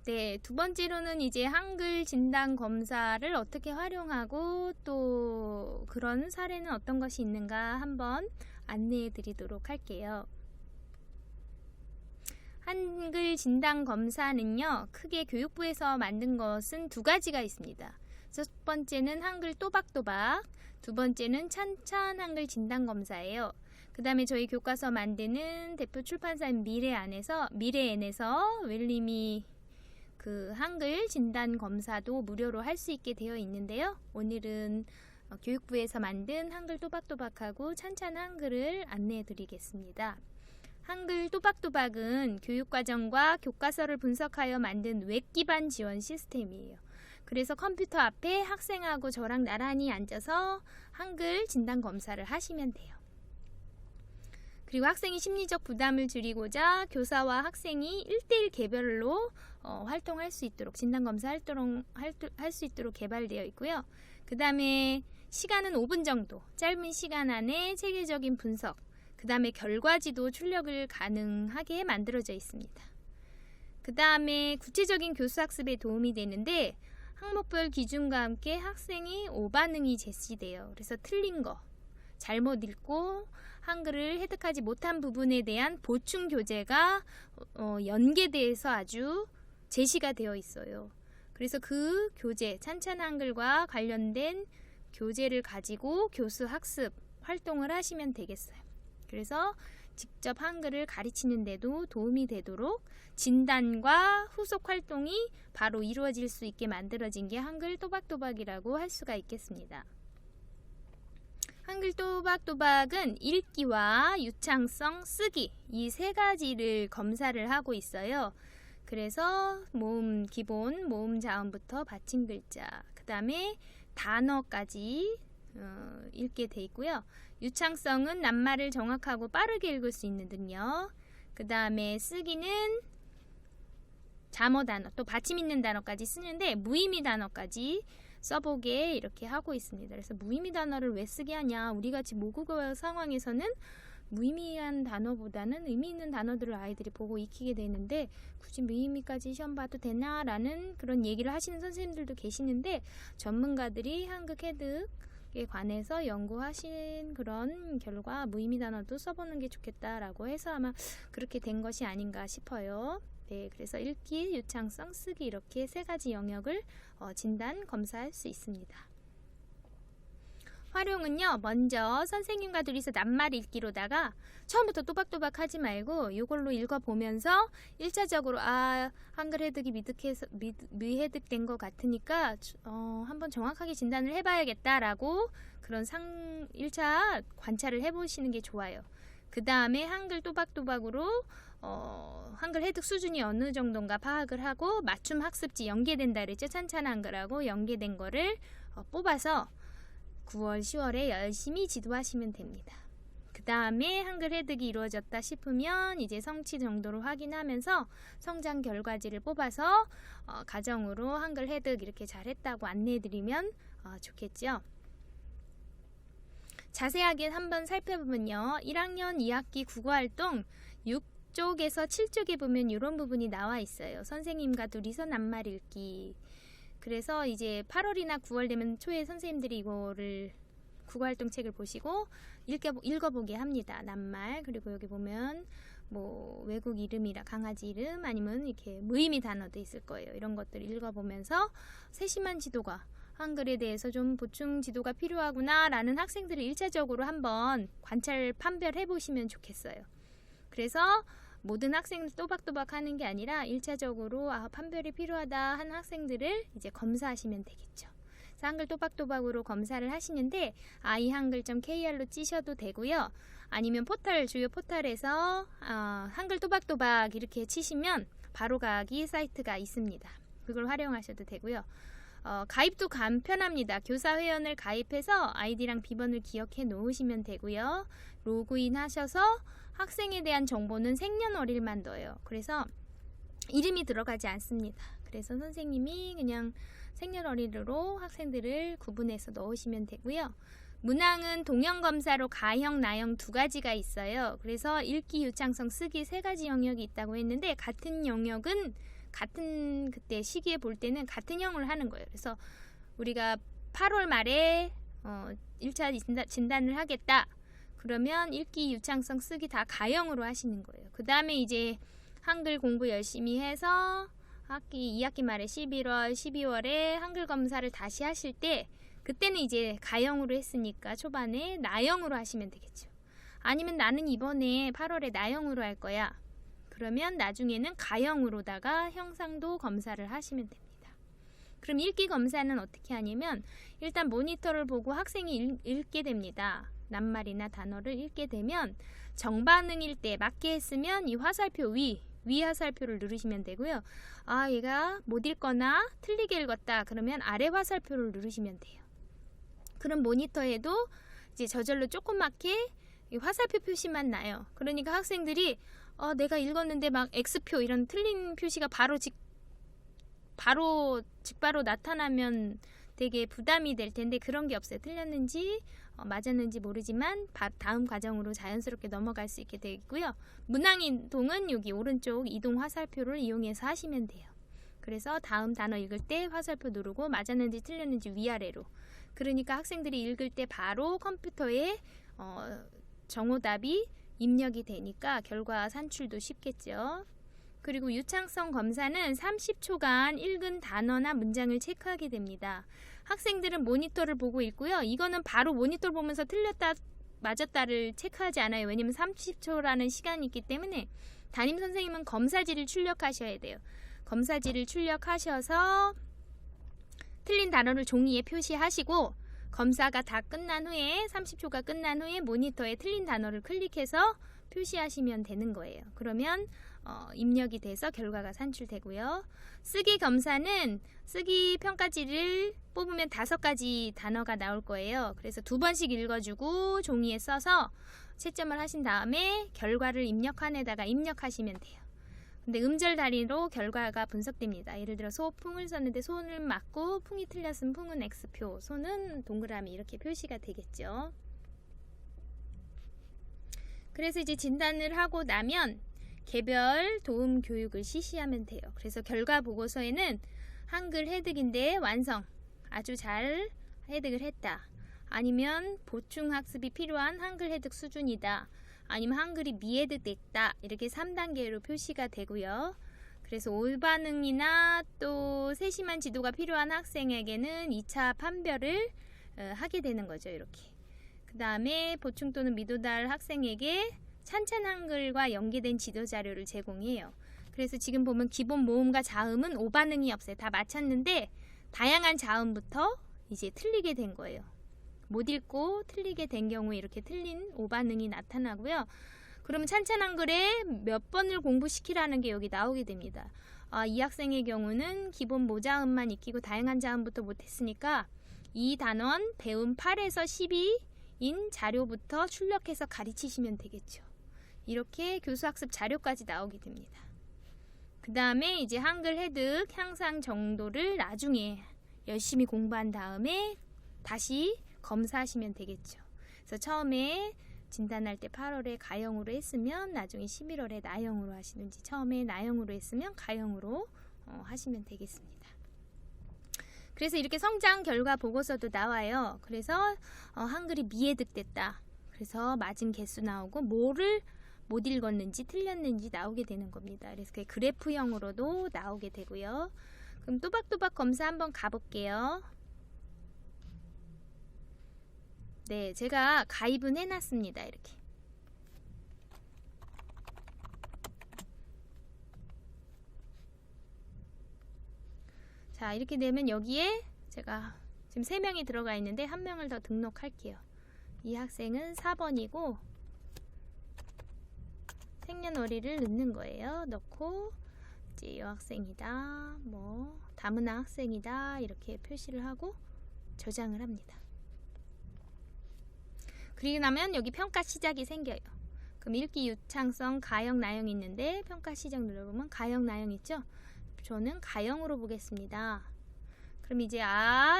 네, 두 번째로는 이제 한글 진단 검사를 어떻게 활용하고 또 그런 사례는 어떤 것이 있는가 한번 안내해 드리도록 할게요. 한글 진단 검사는요, 크게 교육부에서 만든 것은 두 가지가 있습니다. 첫 번째는 한글 또박또박, 두 번째는 찬찬 한글 진단 검사예요. 그 다음에 저희 교과서 만드는 대표 출판사인 미래엔에서 웰림이 그 한글 진단 검사도 무료로 할 수 있게 되어 있는데요. 오늘은 교육부에서 만든 한글 또박또박하고 찬찬 한글을 안내해 드리겠습니다. 한글 또박또박은 교육과정과 교과서를 분석하여 만든 웹 기반 지원 시스템이에요. 그래서 컴퓨터 앞에 학생하고 저랑 나란히 앉아서 한글 진단 검사를 하시면 돼요. 그리고 학생이 심리적 부담을 줄이고자 교사와 학생이 1대1 개별로 활동할 수 있도록 진단검사 할 수 있도록 개발되어 있고요. 그 다음에 시간은 5분 정도. 짧은 시간 안에 체계적인 분석, 그 다음에 결과지도 출력을 가능하게 만들어져 있습니다. 그 다음에 구체적인 교수학습에 도움이 되는데 항목별 기준과 함께 학생이 오반응이 제시돼요. 그래서 틀린 거, 잘못 읽고 한글을 획득하지 못한 부분에 대한 보충 교재가 연계돼서 아주 제시가 되어 있어요. 그래서 그 교재, 찬찬 한글과 관련된 교재를 가지고 교수 학습 활동을 하시면 되겠어요. 그래서 직접 한글을 가르치는 데도 도움이 되도록 진단과 후속 활동이 바로 이루어질 수 있게 만들어진 게 한글 또박또박이라고 할 수가 있겠습니다. 한글 또박또박은 읽기와 유창성, 쓰기 이 세 가지를 검사를 하고 있어요. 그래서 모음 기본, 모음 자음부터 받침 글자, 그 다음에 단어까지 읽게 돼 있고요. 유창성은 낱말을 정확하고 빠르게 읽을 수 있는 등요. 그 다음에 쓰기는 잠어 단어, 또 받침 있는 단어까지 쓰는데 무의미 단어까지 써보게 이렇게 하고 있습니다. 그래서 무의미 단어를 왜 쓰게 하냐? 우리같이 모국어 상황에서는 무의미한 단어보다는 의미 있는 단어들을 아이들이 보고 익히게 되는데 굳이 무의미까지 시험 봐도 되나라는 그런 얘기를 하시는 선생님들도 계시는데 전문가들이 한글 획득에 관해서 연구하신 그런 결과 무의미 단어도 써보는 게 좋겠다라고 해서 아마 그렇게 된 것이 아닌가 싶어요. 네, 그래서 읽기, 유창성, 쓰기 이렇게 세 가지 영역을 진단, 검사할 수 있습니다. 활용은요, 먼저 선생님과 둘이서 낱말 읽기로다가 처음부터 또박또박 하지 말고 이걸로 읽어보면서 1차적으로 한글 획득이 미획득된 것 같으니까 한번 정확하게 진단을 해봐야겠다라고 그런 1차 관찰을 해보시는 게 좋아요. 그 다음에 한글 또박또박으로 한글 획득 수준이 어느 정도인가 파악을 하고 맞춤 학습지 연계된다 그랬죠. 찬찬 한글하고 연계된 거를 뽑아서 9월, 10월에 열심히 지도하시면 됩니다. 그 다음에 한글 획득이 이루어졌다 싶으면 이제 성취 정도를 확인하면서 성장 결과지를 뽑아서 가정으로 한글 획득 이렇게 잘했다고 안내해드리면 좋겠죠. 자세하게 한번 살펴보면요. 1학년 2학기 국어활동 6쪽에서 7쪽에 보면 이런 부분이 나와 있어요. 선생님과 둘이서 낱말 읽기. 그래서 이제 8월이나 9월 되면 초에 선생님들이 이거를 국어활동 책을 보시고 읽어보게 합니다. 낱말. 그리고 여기 보면 뭐 외국 이름이라 강아지 이름 아니면 이렇게 무의미 단어도 있을 거예요. 이런 것들을 읽어보면서 세심한 지도가 한글에 대해서 좀 보충 지도가 필요하구나 라는 학생들을 1차적으로 한번 관찰 판별해 보시면 좋겠어요. 그래서 모든 학생들 또박또박 하는 게 아니라 1차적으로 판별이 필요하다 하는 학생들을 이제 검사하시면 되겠죠. 그래서 한글 또박또박으로 검사를 하시는데 ihangle.kr로 찌셔도 되고요. 아니면 주요 포털에서 한글 또박또박 이렇게 치시면 바로 가기 사이트가 있습니다. 그걸 활용하셔도 되고요. 가입도 간편합니다. 교사 회원을 가입해서 아이디랑 비번을 기억해 놓으시면 되고요. 로그인 하셔서 학생에 대한 정보는 생년월일만 넣어요. 그래서 이름이 들어가지 않습니다. 그래서 선생님이 그냥 생년월일로 학생들을 구분해서 넣으시면 되고요. 문항은 동영검사로 가형, 나형 두 가지가 있어요. 그래서 읽기, 유창성, 쓰기 세 가지 영역이 있다고 했는데 같은 영역은 같은 그때 시기에 볼 때는 같은 형을 하는 거예요. 그래서 우리가 8월 말에 1차 진단을 하겠다. 그러면 읽기, 유창성, 쓰기 다 가형으로 하시는 거예요. 그 다음에 이제 한글 공부 열심히 해서 2학기 말에 11월, 12월에 한글 검사를 다시 하실 때 그때는 이제 가형으로 했으니까 초반에 나형으로 하시면 되겠죠. 아니면 나는 이번에 8월에 나형으로 할 거야. 그러면 나중에는 가형으로다가 형상도 검사를 하시면 됩니다. 그럼 읽기 검사는 어떻게 하냐면 일단 모니터를 보고 학생이 읽게 됩니다. 낱말이나 단어를 읽게 되면 정반응일 때 맞게 했으면 이 화살표 위 화살표를 누르시면 되고요. 얘가 못 읽거나 틀리게 읽었다 그러면 아래 화살표를 누르시면 돼요. 그럼 모니터에도 이제 저절로 조그맣게 이 화살표 표시만 나요. 그러니까 학생들이 내가 읽었는데 막 X표 이런 틀린 표시가 바로 직바로 나타나면 되게 부담이 될 텐데 그런 게 없어요. 틀렸는지 맞았는지 모르지만 다음 과정으로 자연스럽게 넘어갈 수 있게 되어 있고요. 문항이동은 여기 오른쪽 이동 화살표를 이용해서 하시면 돼요. 그래서 다음 단어 읽을 때 화살표 누르고 맞았는지 틀렸는지 위아래로. 그러니까 학생들이 읽을 때 바로 컴퓨터에 정오답이 입력이 되니까 결과 산출도 쉽겠죠. 그리고 유창성 검사는 30초간 읽은 단어나 문장을 체크하게 됩니다. 학생들은 모니터를 보고 읽고요. 이거는 바로 모니터를 보면서 틀렸다 맞았다를 체크하지 않아요. 왜냐면 30초라는 시간이 있기 때문에 담임 선생님은 검사지를 출력하셔야 돼요. 검사지를 출력하셔서 틀린 단어를 종이에 표시하시고 검사가 다 끝난 후에 30초가 끝난 후에 모니터에 틀린 단어를 클릭해서 표시하시면 되는 거예요. 그러면 입력이 돼서 결과가 산출되고요. 쓰기 검사는 쓰기 평가지를 뽑으면 5가지 단어가 나올 거예요. 그래서 2번씩 읽어주고 종이에 써서 채점을 하신 다음에 결과를 입력칸에다가 입력하시면 돼요. 근데 음절 단위로 결과가 분석됩니다. 예를 들어 소풍을 썼는데 소는 맞고 풍이 틀렸으면 풍은 X표, 소는 동그라미 이렇게 표시가 되겠죠. 그래서 이제 진단을 하고 나면 개별 도움 교육을 실시하면 돼요. 그래서 결과 보고서에는 한글 해득인데 완성, 아주 잘 해득을 했다. 아니면 보충 학습이 필요한 한글 해득 수준이다. 아니면 한글이 미해득됐다. 이렇게 3단계로 표시가 되고요. 그래서 올반응이나 또 세심한 지도가 필요한 학생에게는 2차 판별을 하게 되는 거죠. 이렇게. 그 다음에 보충 또는 미도달 학생에게 찬찬 한글과 연계된 지도 자료를 제공해요. 그래서 지금 보면 기본 모음과 자음은 오반응이 없어요. 다 맞췄는데 다양한 자음부터 이제 틀리게 된 거예요. 못 읽고 틀리게 된 경우에 이렇게 틀린 오반응이 나타나고요. 그러면 찬찬 한글에 몇 번을 공부시키라는 게 여기 나오게 됩니다. 이 학생의 경우는 기본 모자음만 익히고 다양한 자음부터 못했으니까 이 단원 배움 8에서 12인 자료부터 출력해서 가르치시면 되겠죠. 이렇게 교수학습 자료까지 나오게 됩니다. 그 다음에 이제 한글 해득 향상 정도를 나중에 열심히 공부한 다음에 다시 검사하시면 되겠죠. 그래서 처음에 진단할 때 8월에 가형으로 했으면 나중에 11월에 나형으로 하시든지 처음에 나형으로 했으면 가형으로 하시면 되겠습니다. 그래서 이렇게 성장 결과 보고서도 나와요. 그래서 한글이 미해득됐다. 그래서 맞은 개수 나오고 뭐를 못 읽었는지 틀렸는지 나오게 되는 겁니다. 그래서 그게 그래프형으로도 나오게 되고요. 그럼 또박또박 검사 한번 가볼게요. 네, 제가 가입은 해놨습니다. 이렇게. 자, 이렇게 되면 여기에 제가 지금 3명이 들어가 있는데 1명을 더 등록할게요. 이 학생은 4번이고 생년월일을 넣는 거예요. 넣고 이제 여학생이다, 뭐 다문화 학생이다 이렇게 표시를 하고 저장을 합니다. 그리고 나면 여기 평가 시작이 생겨요. 그럼 읽기 유창성 가형 나형이 있는데 평가 시작 눌러보면 가형 나형 있죠? 저는 가형으로 보겠습니다. 그럼 이제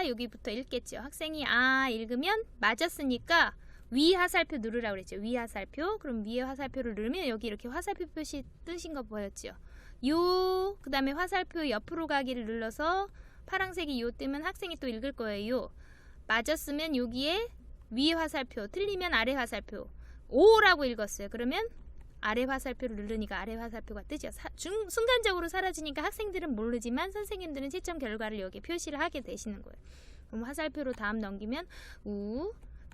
여기부터 읽겠죠. 학생이 읽으면 맞았으니까 위 화살표 누르라고 그랬죠. 위 화살표. 그럼 위에 화살표를 누르면 여기 이렇게 화살표 표시 뜨신 거 보였죠. 그 다음에 화살표 옆으로 가기를 눌러서 파란색이 뜨면 학생이 또 읽을 거예요. 맞았으면 여기에 위 화살표, 틀리면 아래 화살표. 오라고 읽었어요. 그러면 아래 화살표를 누르니까 아래 화살표가 뜨죠. 순간적으로 사라지니까 학생들은 모르지만 선생님들은 채점 결과를 여기에 표시를 하게 되시는 거예요. 그럼 화살표로 다음 넘기면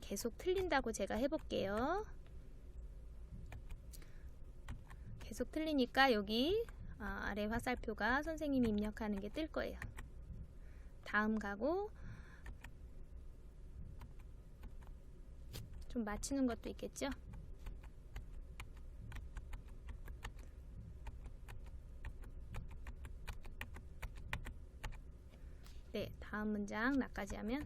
계속 틀린다고 제가 해볼게요. 계속 틀리니까 여기 아래 화살표가 선생님이 입력하는 게 뜰 거예요. 다음 가고 좀 맞추는 것도 있겠죠? 네, 다음 문장 나까지 하면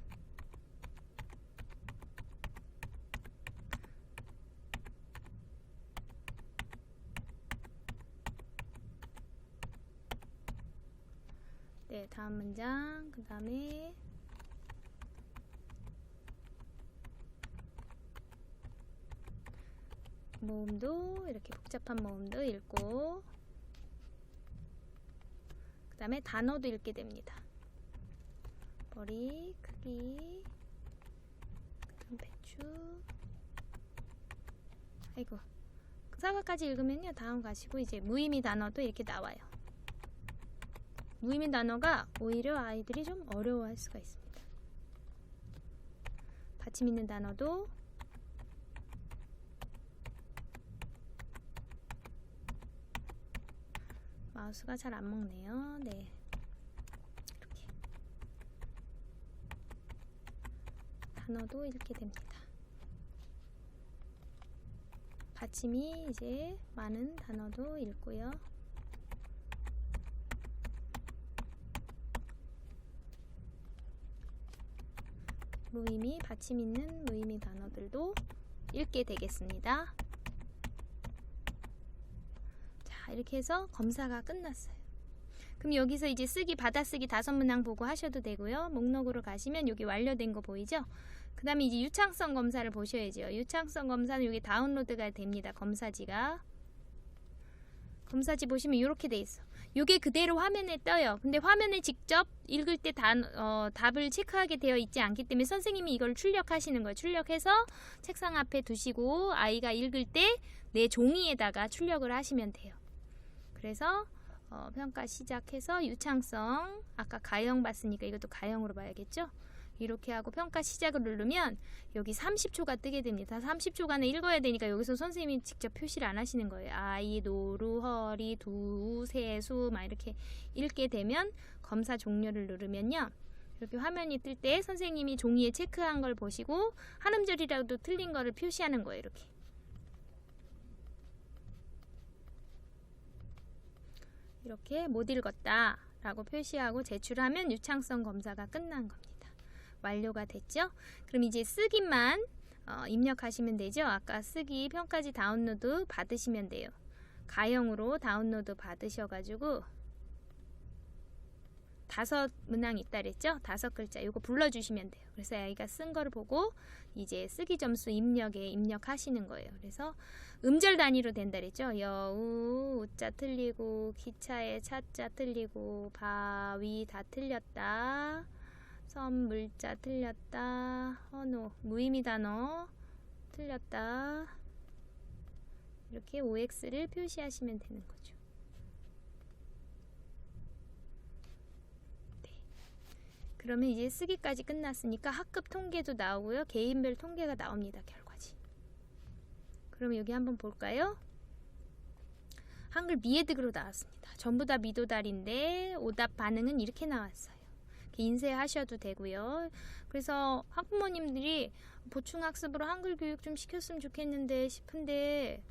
네, 다음 문장 그 다음에 모음도 이렇게 복잡한 모음도 읽고, 그 다음에 단어도 읽게 됩니다. 머리 크기, 그다음 배추. 아이고, 사과까지 읽으면요 다음 가시고 이제 무의미 단어도 이렇게 나와요. 무의미 단어가 오히려 아이들이 좀 어려워할 수가 있습니다. 받침 있는 단어도 마우스가 잘 안 먹네요. 네, 이렇게 단어도 읽게 됩니다. 받침이 이제 많은 단어도 읽고요. 무의미, 받침 있는 무의미 단어들도 읽게 되겠습니다. 자, 이렇게 해서 검사가 끝났어요. 그럼 여기서 이제 쓰기, 받아쓰기 5문항 보고 하셔도 되고요. 목록으로 가시면 여기 완료된 거 보이죠? 그 다음에 이제 유창성 검사를 보셔야죠. 유창성 검사는 여기 다운로드가 됩니다. 검사지가. 검사지 보시면 이렇게 돼 있어. 이게 그대로 화면에 떠요. 근데 화면에 직접 읽을 때 답을 체크하게 되어 있지 않기 때문에 선생님이 이걸 출력하시는 거예요. 출력해서 책상 앞에 두시고 아이가 읽을 때 내 종이에다가 출력을 하시면 돼요. 그래서 평가 시작해서 유창성, 아까 가형 봤으니까 이것도 가형으로 봐야겠죠? 이렇게 하고 평가 시작을 누르면 여기 30초가 뜨게 됩니다. 30초간에 읽어야 되니까 여기서 선생님이 직접 표시를 안 하시는 거예요. 아이, 노루, 허리, 두, 세수 막 이렇게 읽게 되면 검사 종료를 누르면요. 이렇게 화면이 뜰 때 선생님이 종이에 체크한 걸 보시고 한 음절이라도 틀린 거를 표시하는 거예요. 이렇게 못 읽었다 라고 표시하고 제출하면 유창성 검사가 끝난 겁니다. 완료가 됐죠? 그럼 이제 쓰기만 입력하시면 되죠? 아까 쓰기 평가지 다운로드 받으시면 돼요. 가형으로 다운로드 받으셔가지고 5문항 있다 그랬죠? 5글자 이거 불러주시면 돼요. 그래서 아이가 쓴 거를 보고 이제 쓰기 점수 입력에 입력하시는 거예요. 그래서 음절 단위로 된다 그랬죠? 여우, 우자 틀리고, 기차에 차자 틀리고, 바위 다 틀렸다. 섬, 물자 틀렸다. 헌호, 무의미 단어 틀렸다. 이렇게 OX를 표시하시면 되는 거죠. 네. 그러면 이제 쓰기까지 끝났으니까 학급 통계도 나오고요. 개인별 통계가 나옵니다. 결과지. 그럼 여기 한번 볼까요? 한글 미에득으로 나왔습니다. 전부 다 미도달인데 오답 반응은 이렇게 나왔어요. 인쇄하셔도 되고요. 그래서 학부모님들이 보충학습으로 한글 교육 좀 시켰으면 좋겠는데 싶은데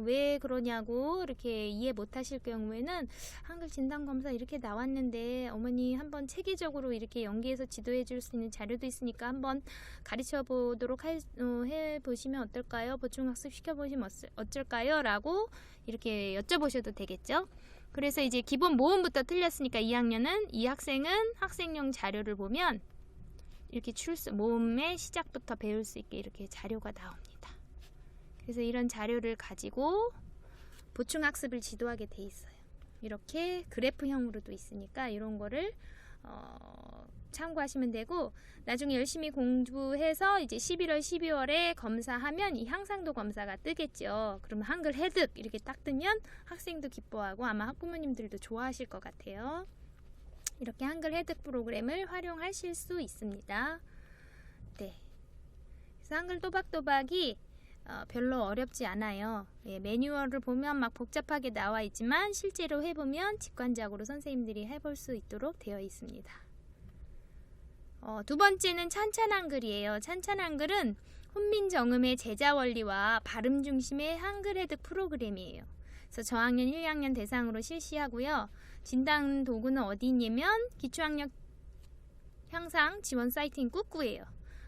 왜 그러냐고 이렇게 이해 못하실 경우에는 한글 진단검사 이렇게 나왔는데 어머니 한번 체계적으로 이렇게 연계해서 지도해 줄 수 있는 자료도 있으니까 한번 가르쳐 보도록 해보시면 어떨까요? 보충학습 시켜보시면 어쩔까요? 라고 이렇게 여쭤보셔도 되겠죠. 그래서 이제 기본 모음부터 틀렸으니까 2학년은 이 학생은 학생용 자료를 보면 이렇게 모음의 시작부터 배울 수 있게 이렇게 자료가 나옵니다. 그래서 이런 자료를 가지고 보충학습을 지도하게 돼 있어요. 이렇게 그래프형으로도 있으니까 이런 거를 참고하시면 되고 나중에 열심히 공부해서 이제 11월, 12월에 검사하면 이 향상도 검사가 뜨겠죠. 그러면 한글 해득 이렇게 딱 뜨면 학생도 기뻐하고 아마 학부모님들도 좋아하실 것 같아요. 이렇게 한글 해득 프로그램을 활용하실 수 있습니다. 네. 그래서 한글 또박또박이 별로 어렵지 않아요. 예, 매뉴얼을 보면 막 복잡하게 나와 있지만 실제로 해보면 직관적으로 선생님들이 해볼 수 있도록 되어 있습니다. 두 번째는 찬찬한글이에요. 찬찬한글은 훈민정음의 제자원리와 발음 중심의 한글 해득 프로그램이에요. 그래서 저학년 1학년 대상으로 실시하고요. 진단 도구는 어디 있냐면 기초학력 향상 지원 사이트인 꾸꾸예요.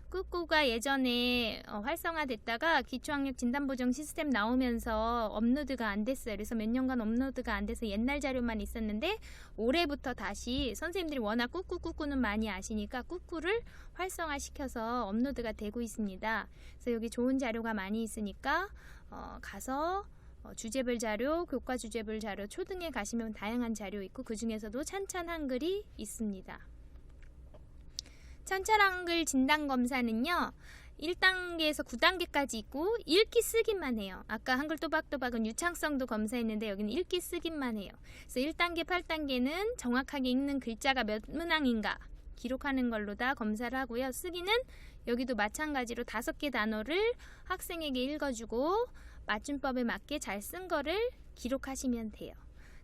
꾸꾸가 예전에 활성화됐다가 기초학력 진단보정 시스템 나오면서 업로드가 안 됐어요. 그래서 몇 년간 업로드가 안 돼서 옛날 자료만 있었는데 올해부터 다시 선생님들이 워낙 꾸꾸는 많이 아시니까 꾸꾸를 활성화시켜서 업로드가 되고 있습니다. 그래서 여기 좋은 자료가 많이 있으니까 가서 주제별 자료, 교과 주제별 자료, 초등에 가시면 다양한 자료 있고 그 중에서도 찬찬 한글이 있습니다. 찬찬 한글 진단 검사는요. 1단계에서 9단계까지 있고 읽기 쓰기만 해요. 아까 한글 또박또박은 유창성도 검사했는데 여기는 읽기 쓰기만 해요. 그래서 1단계, 8단계는 정확하게 읽는 글자가 몇 문항인가 기록하는 걸로 다 검사를 하고요. 쓰기는 여기도 마찬가지로 5개 단어를 학생에게 읽어주고 맞춤법에 맞게 잘 쓴 거를 기록하시면 돼요.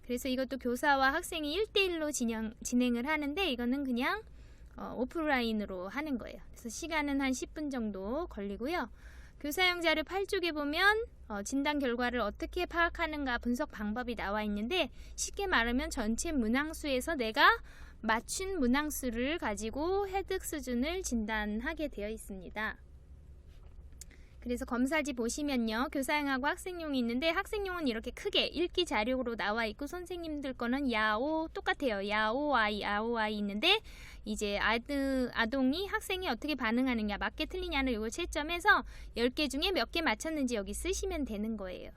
그래서 이것도 교사와 학생이 1대1로 진행을 하는데 이거는 그냥 오프라인으로 하는 거예요. 그래서 시간은 한 10분 정도 걸리고요. 교사용 자료 8쪽에 보면 진단 결과를 어떻게 파악하는가 분석 방법이 나와 있는데 쉽게 말하면 전체 문항수에서 내가 맞춘 문항수를 가지고 해득 수준을 진단하게 되어 있습니다. 그래서 검사지 보시면요. 교사용하고 학생용이 있는데 학생용은 이렇게 크게 읽기 자료로 나와 있고 선생님들 거는 야오 똑같아요. 야오아이, 아오아이 있는데 이제 아동이 학생이 어떻게 반응하느냐 맞게 틀리냐는 이걸 채점해서 10개 중에 몇 개 맞췄는지 여기 쓰시면 되는 거예요.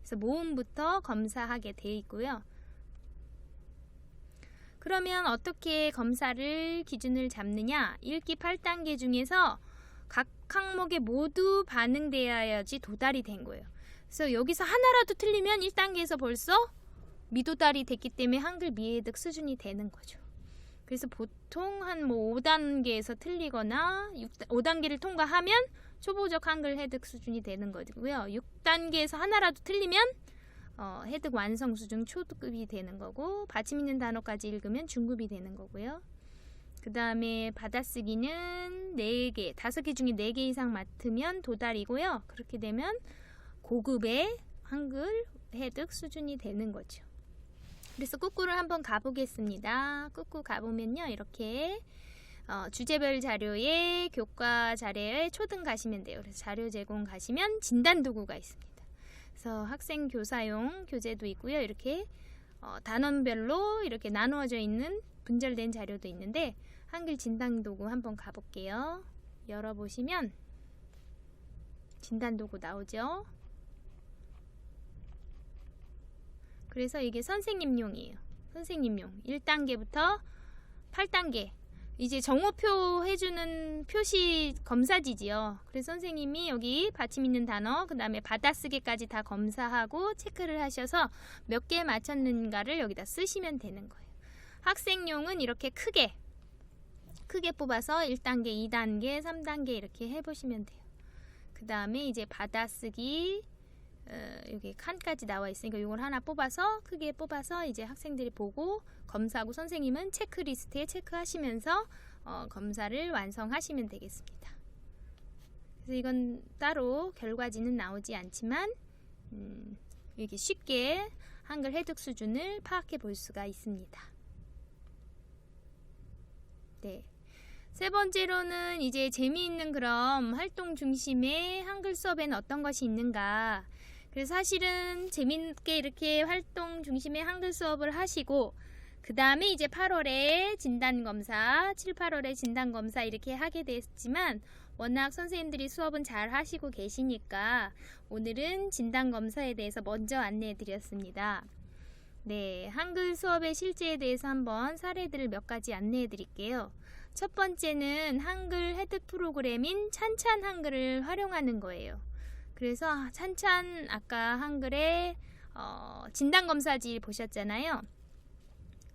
그래서 모음부터 검사하게 돼 있고요. 그러면 어떻게 검사를 기준을 잡느냐? 읽기 8단계 중에서 각 항목에 모두 반응되어야지 도달이 된 거예요. 그래서 여기서 하나라도 틀리면 1단계에서 벌써 미도달이 됐기 때문에 한글 미해득 수준이 되는 거죠. 그래서 보통 한 5단계에서 틀리거나 5단계를 통과하면 초보적 한글 해득 수준이 되는 거고요. 6단계에서 하나라도 틀리면 해득 완성 수준 초급이 되는 거고 받침 있는 단어까지 읽으면 중급이 되는 거고요. 그 다음에 받아쓰기는 4개, 5개 중에 4개 이상 맡으면 도달이고요. 그렇게 되면 고급의 한글 해득 수준이 되는 거죠. 그래서 꾹꾹를 한번 가보겠습니다. 꾹꾹 가보면요. 이렇게 주제별 자료에 교과 자료에 초등 가시면 돼요. 그래서 자료 제공 가시면 진단 도구가 있습니다. 그래서 학생 교사용 교재도 있고요. 이렇게 단원별로 이렇게 나누어져 있는 분절된 자료도 있는데 한글 진단 도구 한번 가볼게요. 열어보시면 진단 도구 나오죠. 그래서 이게 선생님용이에요. 선생님용 1단계부터 8단계 이제 정오표 해주는 표시 검사지지요. 그래서 선생님이 여기 받침 있는 단어 그 다음에 받아쓰기까지 다 검사하고 체크를 하셔서 몇 개 맞췄는가를 여기다 쓰시면 되는 거예요. 학생용은 이렇게 크게 뽑아서 1단계, 2단계, 3단계 이렇게 해보시면 돼요. 그 다음에 이제 받아쓰기 여기 칸까지 나와 있으니까 이걸 하나 뽑아서 크게 뽑아서 이제 학생들이 보고 검사하고 선생님은 체크리스트에 체크하시면서 검사를 완성하시면 되겠습니다. 그래서 이건 따로 결과지는 나오지 않지만 이렇게 쉽게 한글 해독 수준을 파악해 볼 수가 있습니다. 네. 세 번째로는 이제 재미있는 그런 활동 중심의 한글 수업에는 어떤 것이 있는가. 그래서 사실은 재미있게 이렇게 활동 중심의 한글 수업을 하시고 그 다음에 이제 8월에 진단검사, 7, 8월에 진단검사 이렇게 하게 됐지만 워낙 선생님들이 수업은 잘 하시고 계시니까 오늘은 진단검사에 대해서 먼저 안내해 드렸습니다. 네, 한글 수업의 실제에 대해서 한번 사례들을 몇 가지 안내해 드릴게요. 첫 번째는 한글 해득 프로그램인 찬찬 한글을 활용하는 거예요. 그래서 찬찬 아까 한글의 진단검사지 보셨잖아요.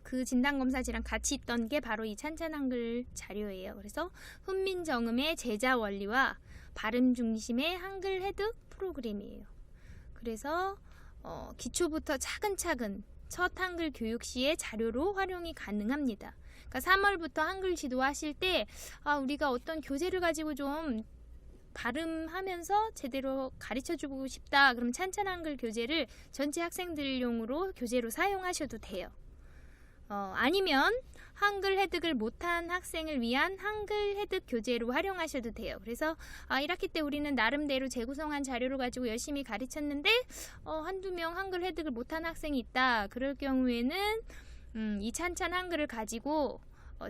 그 진단검사지랑 같이 있던 게 바로 이 찬찬 한글 자료예요. 그래서 훈민정음의 제자 원리와 발음 중심의 한글 해득 프로그램이에요. 그래서 기초부터 차근차근 첫 한글 교육 시의 자료로 활용이 가능합니다. 그러니까 3월부터 한글 지도하실 때 우리가 어떤 교재를 가지고 좀 발음하면서 제대로 가르쳐주고 싶다. 그럼 찬찬 한글 교재를 전체 학생들용으로 교재로 사용하셔도 돼요. 아니면 한글 해득을 못한 학생을 위한 한글 해득 교재로 활용하셔도 돼요. 그래서 1학기 때 우리는 나름대로 재구성한 자료를 가지고 열심히 가르쳤는데 한두 명 한글 해득을 못한 학생이 있다. 그럴 경우에는 이 찬찬 한글을 가지고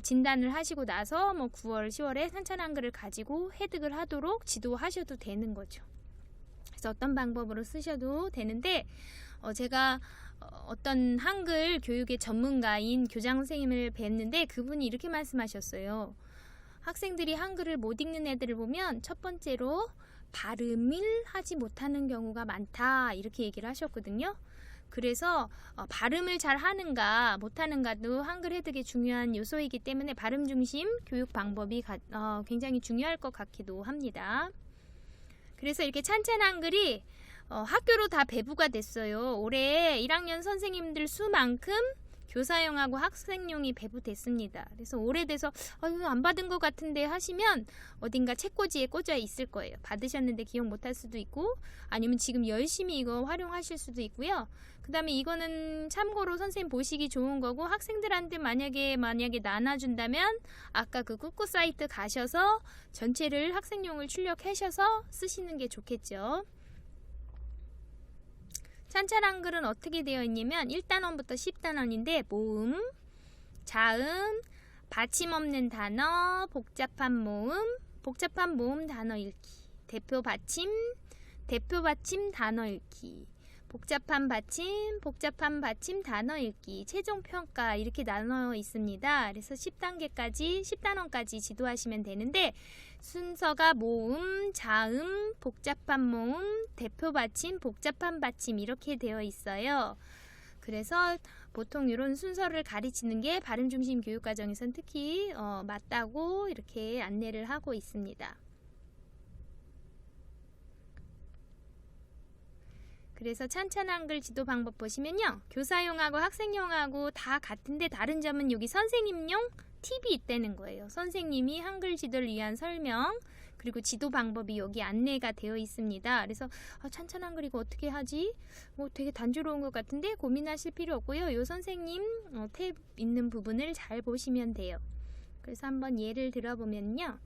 진단을 하시고 나서 9월, 10월에 찬찬 한글을 가지고 해득을 하도록 지도하셔도 되는 거죠. 그래서 어떤 방법으로 쓰셔도 되는데 제가 어떤 한글 교육의 전문가인 교장 선생님을 뵀는데 그분이 이렇게 말씀하셨어요. 학생들이 한글을 못 읽는 애들을 보면 첫 번째로 발음을 하지 못하는 경우가 많다 이렇게 얘기를 하셨거든요. 그래서 발음을 잘 하는가 못하는가도 한글 획득의 중요한 요소이기 때문에 발음 중심 교육 방법이 굉장히 중요할 것 같기도 합니다. 그래서 이렇게 찬찬 한글이 학교로 다 배부가 됐어요. 올해 1학년 선생님들 수만큼 교사용하고 학생용이 배부됐습니다. 그래서 오래돼서 안 받은 것 같은데 하시면 어딘가 책꽂이에 꽂아 있을 거예요. 받으셨는데 기억 못할 수도 있고 아니면 지금 열심히 이거 활용하실 수도 있고요. 그 다음에 이거는 참고로 선생님 보시기 좋은 거고 학생들한테 만약에 나눠준다면 아까 그 꾸꾸 사이트 가셔서 전체를 학생용을 출력하셔서 쓰시는 게 좋겠죠. 찬찬 한글은 어떻게 되어 있냐면 1단원부터 10단원인데 모음, 자음, 받침 없는 단어, 복잡한 모음 단어 읽기, 대표 받침 단어 읽기, 복잡한 받침 단어 읽기, 최종 평가 이렇게 나눠 있습니다. 그래서 10단원까지 지도하시면 되는데 순서가 모음, 자음, 복잡한 모음, 대표 받침, 복잡한 받침 이렇게 되어 있어요. 그래서 보통 이런 순서를 가르치는 게 발음 중심 교육 과정에선 특히 맞다고 이렇게 안내를 하고 있습니다. 그래서 찬찬 한글 지도 방법 보시면요. 교사용하고 학생용하고 다 같은데 다른 점은 여기 선생님용 팁이 있다는 거예요. 선생님이 한글 지도를 위한 설명 그리고 지도 방법이 여기 안내가 되어 있습니다. 그래서 찬찬 한글 이거 어떻게 하지? 되게 단조로운 것 같은데 고민하실 필요 없고요. 요 선생님 탭 있는 부분을 잘 보시면 돼요. 그래서 한번 예를 들어보면요.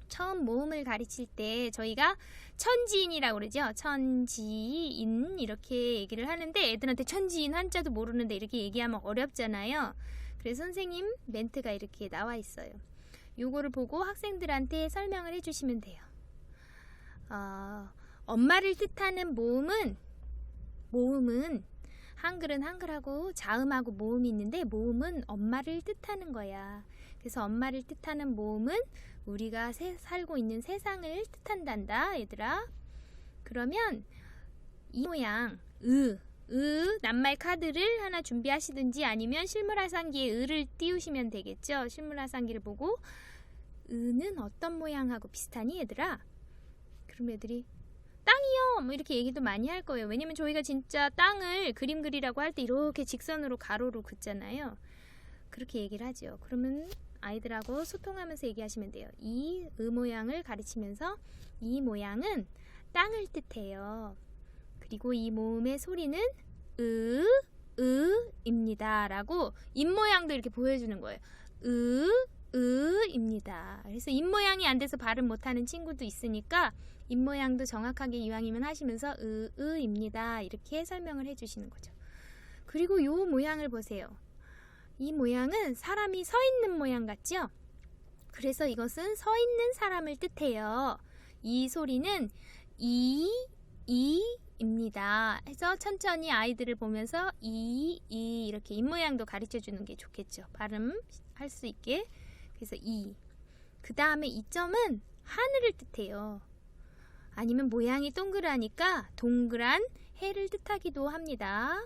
처음 모음을 가르칠 때 저희가 천지인이라고 그러죠. 천지인 이렇게 얘기를 하는데 애들한테 천지인 한자도 모르는데 이렇게 얘기하면 어렵잖아요. 그래서 선생님 멘트가 이렇게 나와 있어요. 요거를 보고 학생들한테 설명을 해주시면 돼요. 엄마를 뜻하는 모음은 한글은 한글하고 자음하고 모음이 있는데 모음은 엄마를 뜻하는 거야. 그래서 엄마를 뜻하는 모음은 우리가 살고 있는 세상을 뜻한단다 얘들아. 그러면 이 모양 낱말 카드를 하나 준비하시든지 아니면 실물화상기에 을을 띄우시면 되겠죠. 실물화상기를 보고 는 어떤 모양하고 비슷하니 얘들아? 그럼 애들이 땅이요 뭐 이렇게 얘기도 많이 할 거예요. 왜냐면 저희가 진짜 땅을 그림 그리라고 할 때 이렇게 직선으로 가로로 긋잖아요. 그렇게 얘기를 하죠. 그러면 아이들하고 소통하면서 얘기하시면 돼요. 이 모양을 가르치면서 이 모양은 땅을 뜻해요. 그리고 이 모음의 소리는 입니다 라고 입모양도 이렇게 보여주는 거예요. 입니다. 그래서 입모양이 안 돼서 발음 못하는 친구도 있으니까 입모양도 정확하게 이왕이면 하시면서 입니다 이렇게 설명을 해주시는 거죠. 그리고 요 모양을 보세요. 이 모양은 사람이 서 있는 모양 같죠? 그래서 이것은 서 있는 사람을 뜻해요. 이 소리는 입니다. 해서 천천히 아이들을 보면서 이렇게 입모양도 가르쳐 주는 게 좋겠죠. 발음할 수 있게. 그래서 그 다음에 이 점은 하늘을 뜻해요. 아니면 모양이 동그라니까 동그란 해를 뜻하기도 합니다.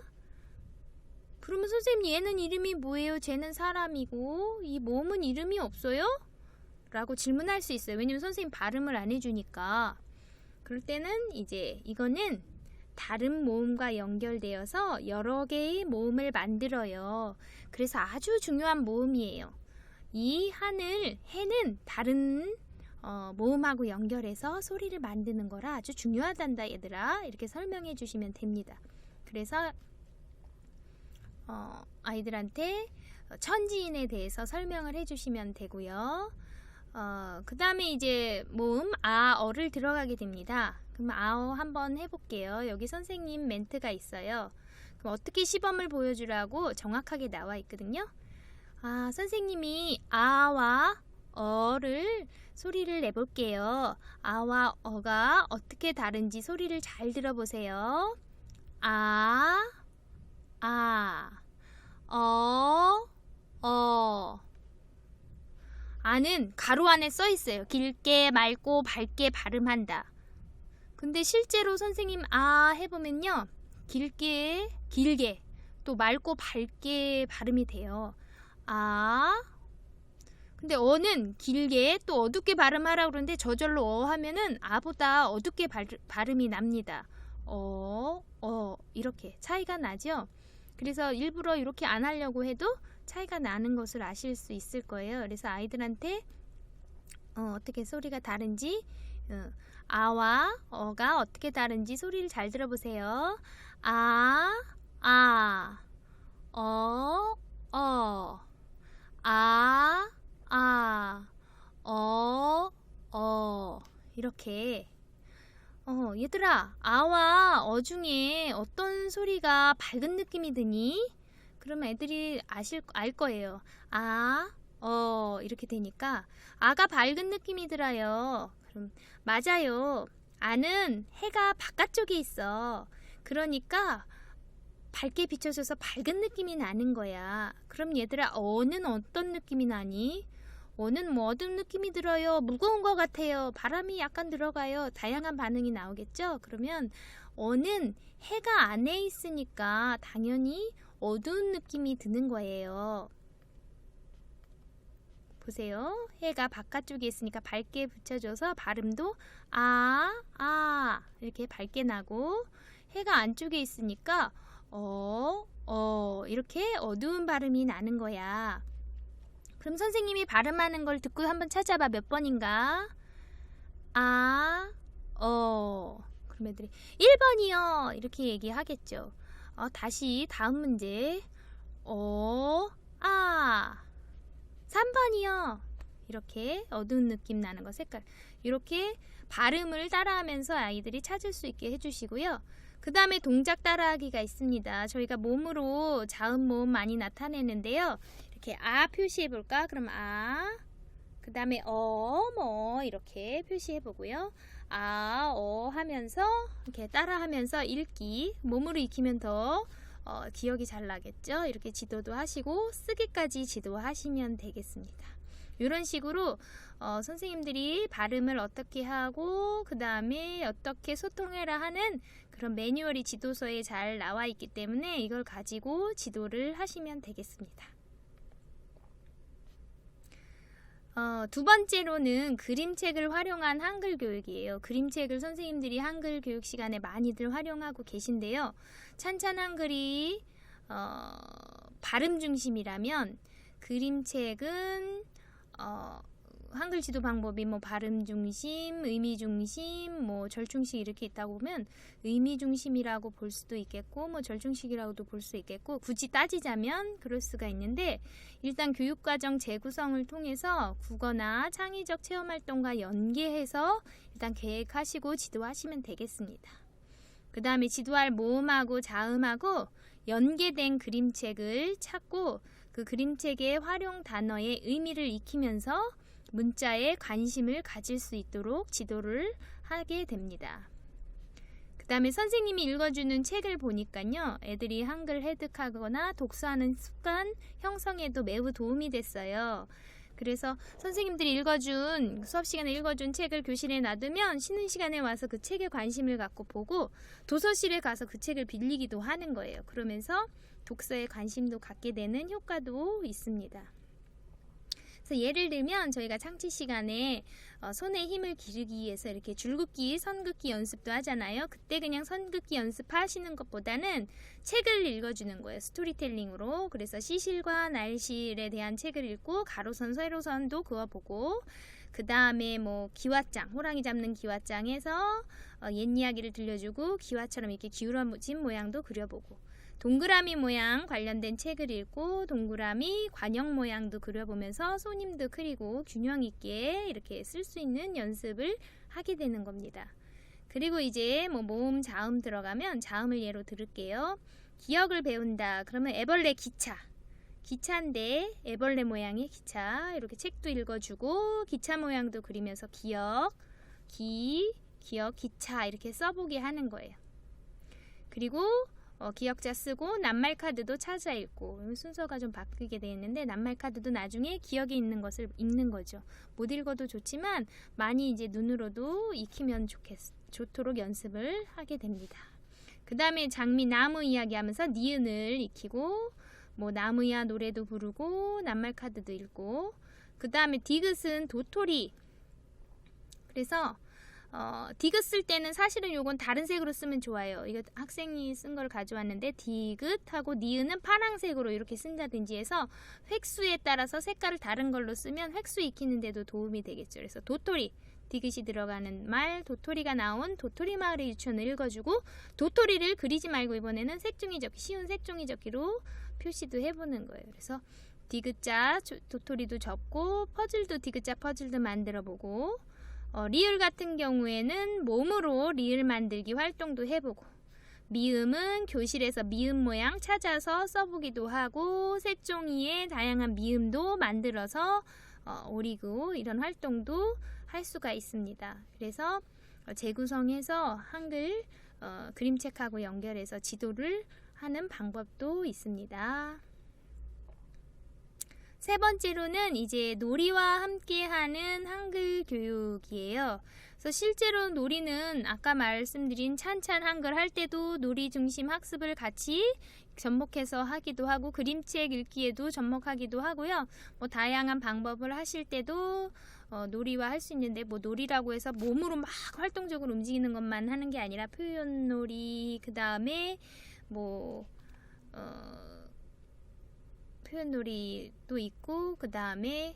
그러면 선생님 얘는 이름이 뭐예요? 쟤는 사람이고 이 모음은 이름이 없어요? 라고 질문할 수 있어요. 왜냐면 선생님 발음을 안 해주니까. 그럴 때는 이제 이거는 다른 모음과 연결되어서 여러 개의 모음을 만들어요. 그래서 아주 중요한 모음이에요. 이 해는 다른 모음하고 연결해서 소리를 만드는 거라 아주 중요하단다 얘들아. 이렇게 설명해 주시면 됩니다. 그래서 아이들한테 천지인에 대해서 설명을 해주시면 되고요. 그 다음에 이제 모음 어를 들어가게 됩니다. 그럼 한번 해볼게요. 여기 선생님 멘트가 있어요. 그럼 어떻게 시범을 보여주라고 정확하게 나와 있거든요. 선생님이 아와 어를 소리를 내볼게요. 아와 어가 어떻게 다른지 소리를 잘 들어보세요. 아, 아, 어. 아는 가로 안에 써 있어요. 길게, 맑고, 밝게 발음한다. 근데 실제로 선생님 아 해보면요. 길게, 또 맑고 밝게 발음이 돼요. 아. 근데 어는 길게 또 어둡게 발음하라고 그러는데 저절로 어 하면은 아보다 어둡게 발음이 납니다. 이렇게 차이가 나죠. 그래서 일부러 이렇게 안 하려고 해도 차이가 나는 것을 아실 수 있을 거예요. 그래서 아이들한테 어떻게 소리가 다른지 아와 어가 어떻게 다른지 소리를 잘 들어보세요. 아, 어, 아, 이렇게. 얘들아, 아와 어 중에 어떤 소리가 밝은 느낌이 드니? 그러면 애들이 알 거예요. 이렇게 되니까 아가 밝은 느낌이 들어요. 그럼 맞아요. 아는 해가 바깥쪽에 있어. 그러니까 밝게 비춰져서 밝은 느낌이 나는 거야. 그럼 얘들아, 어는 어떤 느낌이 나니? 어는 뭐 어두운 느낌이 들어요. 무거운 것 같아요. 바람이 약간 들어가요. 다양한 반응이 나오겠죠? 그러면 어는 해가 안에 있으니까 당연히 어두운 느낌이 드는 거예요. 보세요. 해가 바깥쪽에 있으니까 밝게 붙여줘서 발음도 이렇게 밝게 나고, 해가 안쪽에 있으니까 이렇게 어두운 발음이 나는 거야. 그럼 선생님이 발음하는 걸 듣고 한번 찾아봐. 몇 번인가? 그럼 애들이 1번이요 이렇게 얘기하겠죠. 다시 다음 문제. 3번이요. 이렇게 어두운 느낌 나는 거 색깔. 이렇게 발음을 따라하면서 아이들이 찾을 수 있게 해주시고요. 그 다음에 동작 따라하기가 있습니다. 저희가 몸으로 자음, 모음 많이 나타내는데요. 이렇게 표시해 볼까? 그럼 그 다음에 이렇게 표시해 보고요. 하면서 이렇게 따라하면서 읽기, 몸으로 익히면 더 기억이 잘 나겠죠. 이렇게 지도도 하시고 쓰기까지 지도하시면 되겠습니다. 이런 식으로 선생님들이 발음을 어떻게 하고 그 다음에 어떻게 소통해라 하는 그런 매뉴얼이 지도서에 잘 나와 있기 때문에 이걸 가지고 지도를 하시면 되겠습니다. 두 번째로는 그림책을 활용한 한글 교육이에요. 그림책을 선생님들이 한글 교육 시간에 많이들 활용하고 계신데요. 찬찬 한글이 발음 중심이라면 그림책은 한글 지도 방법이 발음 중심, 의미 중심, 절충식 이렇게 있다고 보면 의미 중심이라고 볼 수도 있겠고 절충식이라고도 볼 수 있겠고, 굳이 따지자면 그럴 수가 있는데, 일단 교육과정 재구성을 통해서 국어나 창의적 체험활동과 연계해서 일단 계획하시고 지도하시면 되겠습니다. 그 다음에 지도할 모음하고 자음하고 연계된 그림책을 찾고 그 그림책의 활용 단어의 의미를 익히면서 문자에 관심을 가질 수 있도록 지도를 하게 됩니다. 그 다음에 선생님이 읽어주는 책을 보니까요, 애들이 한글 획득하거나 독서하는 습관 형성에도 매우 도움이 됐어요. 그래서 선생님들이 수업 시간에 읽어준 책을 교실에 놔두면 쉬는 시간에 와서 그 책에 관심을 갖고 보고 도서실에 가서 그 책을 빌리기도 하는 거예요. 그러면서 독서에 관심도 갖게 되는 효과도 있습니다. 그래서 예를 들면 저희가 창치 시간에 손에 힘을 기르기 위해서 이렇게 줄긋기, 선긋기 연습도 하잖아요. 그때 그냥 선긋기 연습하시는 것보다는 책을 읽어주는 거예요. 스토리텔링으로. 그래서 시실과 날실에 대한 책을 읽고 가로선, 세로선도 그어보고, 그 다음에 기와장, 호랑이 잡는 기와장에서 옛 이야기를 들려주고 기와처럼 이렇게 기울어진 모양도 그려보고, 동그라미 모양 관련된 책을 읽고 동그라미 관형 모양도 그려보면서 손님도 그리고 균형 있게 이렇게 쓸 수 있는 연습을 하게 되는 겁니다. 그리고 이제 모음, 자음 들어가면 자음을 예로 들을게요. 기억을 배운다. 그러면 애벌레 기차. 기차인데 애벌레 모양의 기차 이렇게 책도 읽어주고 기차 모양도 그리면서 기억, 기차 이렇게 써보게 하는 거예요. 그리고 기억자 쓰고 낱말 카드도 찾아 읽고 순서가 좀 바뀌게 되어 있는데 낱말 카드도 나중에 기억에 있는 것을 읽는 거죠. 못 읽어도 좋지만 많이 이제 눈으로도 익히면 좋도록 연습을 하게 됩니다. 그 다음에 장미 나무 이야기 하면서 니은을 익히고 뭐 나무야 노래도 부르고 낱말 카드도 읽고 그 다음에 디귿은 도토리. 그래서 디귿 쓸 때는 사실은 요건 다른 색으로 쓰면 좋아요. 이거 학생이 쓴 걸 가져왔는데 디귿하고 니은은 파란색으로 이렇게 쓴다든지 해서 획수에 따라서 색깔을 다른 걸로 쓰면 획수 익히는 데도 도움이 되겠죠. 그래서 도토리, 디귿이 들어가는 말, 도토리가 나온 도토리 마을의 유치원을 읽어주고 도토리를 그리지 말고 이번에는 색종이접기, 쉬운 색종이접기로 표시도 해보는 거예요. 그래서 디귿자 도토리도 접고 퍼즐도 디귿자 퍼즐도 만들어보고 리을 같은 경우에는 몸으로 리을 만들기 활동도 해보고 미음은 교실에서 미음 모양 찾아서 써보기도 하고 색종이에 다양한 미음도 만들어서 오리고 이런 활동도 할 수가 있습니다. 그래서 재구성해서 한글 그림책하고 연결해서 지도를 하는 방법도 있습니다. 세 번째로는 이제 놀이와 함께하는 한글 교육이에요. 그래서 실제로 놀이는 아까 말씀드린 찬찬 한글 할 때도 놀이 중심 학습을 같이 접목해서 하기도 하고 그림책 읽기에도 접목하기도 하고요. 뭐 다양한 방법을 하실 때도 놀이와 할 수 있는데 뭐 놀이라고 해서 몸으로 막 활동적으로 움직이는 것만 하는 게 아니라 표현 놀이 그 다음에 뭐 표현놀이도 있고 그 다음에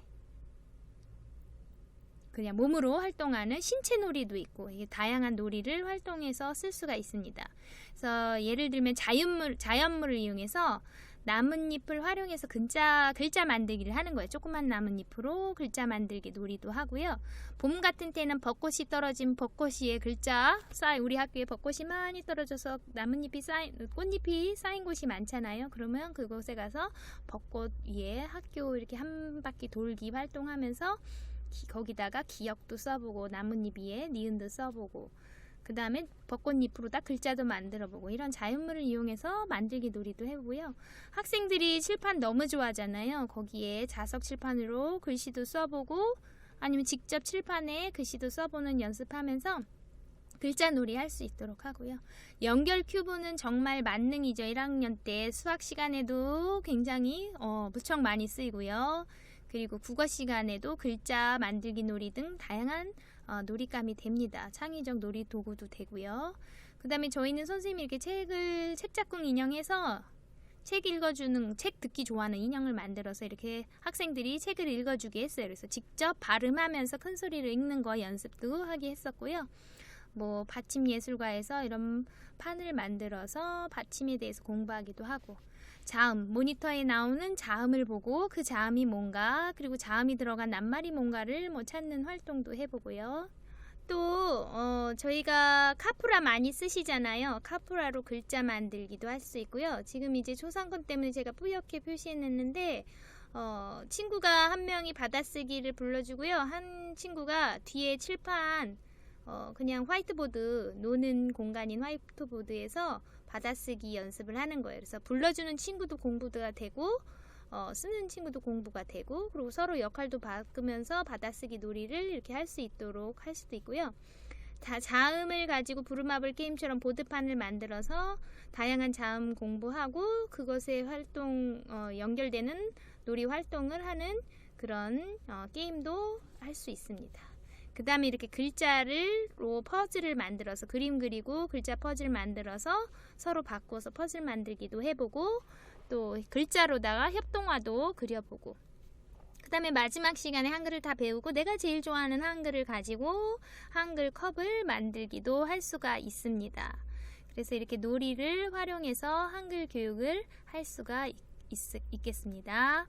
그냥 몸으로 활동하는 신체놀이도 있고 이게 다양한 놀이를 활동해서 쓸 수가 있습니다. 그래서 예를 들면 자연물을 이용해서 나뭇잎을 활용해서 글자 만들기를 하는 거예요. 조그만 나뭇잎으로 글자 만들기 놀이도 하고요. 봄 같은 때는 벚꽃이 떨어진 벚꽃이의 글자 우리 학교에 벚꽃이 많이 떨어져서 꽃잎이 쌓인 곳이 많잖아요. 그러면 그곳에 가서 벚꽃 위에 학교 이렇게 한 바퀴 돌기 활동하면서 거기다가 기억도 써보고 나뭇잎 위에 니은도 써보고 그 다음에 벚꽃잎으로 다 글자도 만들어보고 이런 자연물을 이용해서 만들기 놀이도 해보고요. 학생들이 칠판 너무 좋아하잖아요. 거기에 자석 칠판으로 글씨도 써보고 아니면 직접 칠판에 글씨도 써보는 연습하면서 글자 놀이 할 수 있도록 하고요. 연결 큐브는 정말 만능이죠. 1학년 때 수학 시간에도 굉장히 무척 많이 쓰이고요. 그리고 국어 시간에도 글자 만들기 놀이 등 다양한 놀이감이 됩니다. 창의적 놀이 도구도 되고요. 그 다음에 저희는 선생님이 이렇게 책짝꿍 인형해서 책 읽어주는, 책 듣기 좋아하는 인형을 만들어서 이렇게 학생들이 책을 읽어주게 했어요. 그래서 직접 발음하면서 큰 소리로 읽는 거 연습도 하게 했었고요. 뭐 받침 예술가에서 이런 판을 만들어서 받침에 대해서 공부하기도 하고 자음, 모니터에 나오는 자음을 보고 그 자음이 뭔가 그리고 자음이 들어간 낱말이 뭔가를 뭐 찾는 활동도 해보고요. 또 저희가 카프라 많이 쓰시잖아요. 카프라로 글자 만들기도 할 수 있고요. 지금 이제 초상권 때문에 제가 뿌옇게 표시해놨는데 친구가 한 명이 받아쓰기를 불러주고요. 한 친구가 뒤에 칠판 그냥 화이트보드 노는 공간인 화이트보드에서 받아쓰기 연습을 하는 거예요. 그래서 불러주는 친구도 공부가 되고 쓰는 친구도 공부가 되고 그리고 서로 역할도 바꾸면서 받아쓰기 놀이를 이렇게 할 수 있도록 할 수도 있고요. 자음을 가지고 부루마블 게임처럼 보드판을 만들어서 다양한 자음 공부하고 그것에 연결되는 놀이 활동을 하는 그런 게임도 할 수 있습니다. 그 다음에 이렇게 글자로 퍼즐을 만들어서 그림 그리고 글자 퍼즐 만들어서 서로 바꿔서 퍼즐 만들기도 해보고 또 글자로다가 협동화도 그려보고 그 다음에 마지막 시간에 한글을 다 배우고 내가 제일 좋아하는 한글을 가지고 한글 컵을 만들기도 할 수가 있습니다. 그래서 이렇게 놀이를 활용해서 한글 교육을 할 수가 있겠습니다.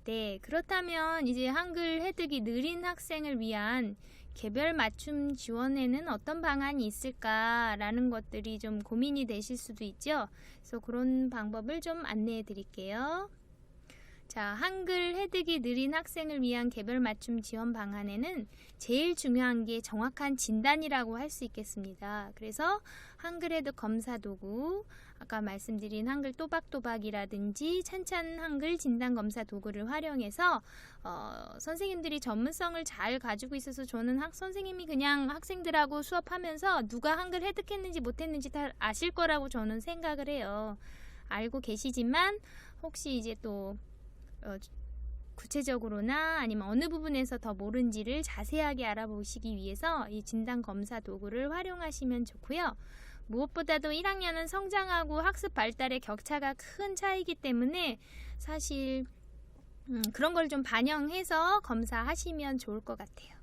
네, 그렇다면 이제 한글 해득이 느린 학생을 위한 개별 맞춤 지원에는 어떤 방안이 있을까라는 것들이 좀 고민이 되실 수도 있죠. 그래서 그런 방법을 좀 안내해 드릴게요. 자, 한글 해득이 느린 학생을 위한 개별 맞춤 지원 방안에는 제일 중요한 게 정확한 진단이라고 할 수 있겠습니다. 그래서 한글 해득 검사 도구, 아까 말씀드린 한글 또박또박이라든지 찬찬 한글 진단 검사 도구를 활용해서 선생님들이 전문성을 잘 가지고 있어서 저는 선생님이 그냥 학생들하고 수업하면서 누가 한글 해득했는지 못했는지 다 아실 거라고 저는 생각을 해요. 알고 계시지만 혹시 이제 또 구체적으로나 아니면 어느 부분에서 더 모른지를 자세하게 알아보시기 위해서 이 진단 검사 도구를 활용하시면 좋고요. 무엇보다도 1학년은 성장하고 학습 발달의 격차가 큰 차이기 때문에 사실 그런 걸 좀 반영해서 검사하시면 좋을 것 같아요.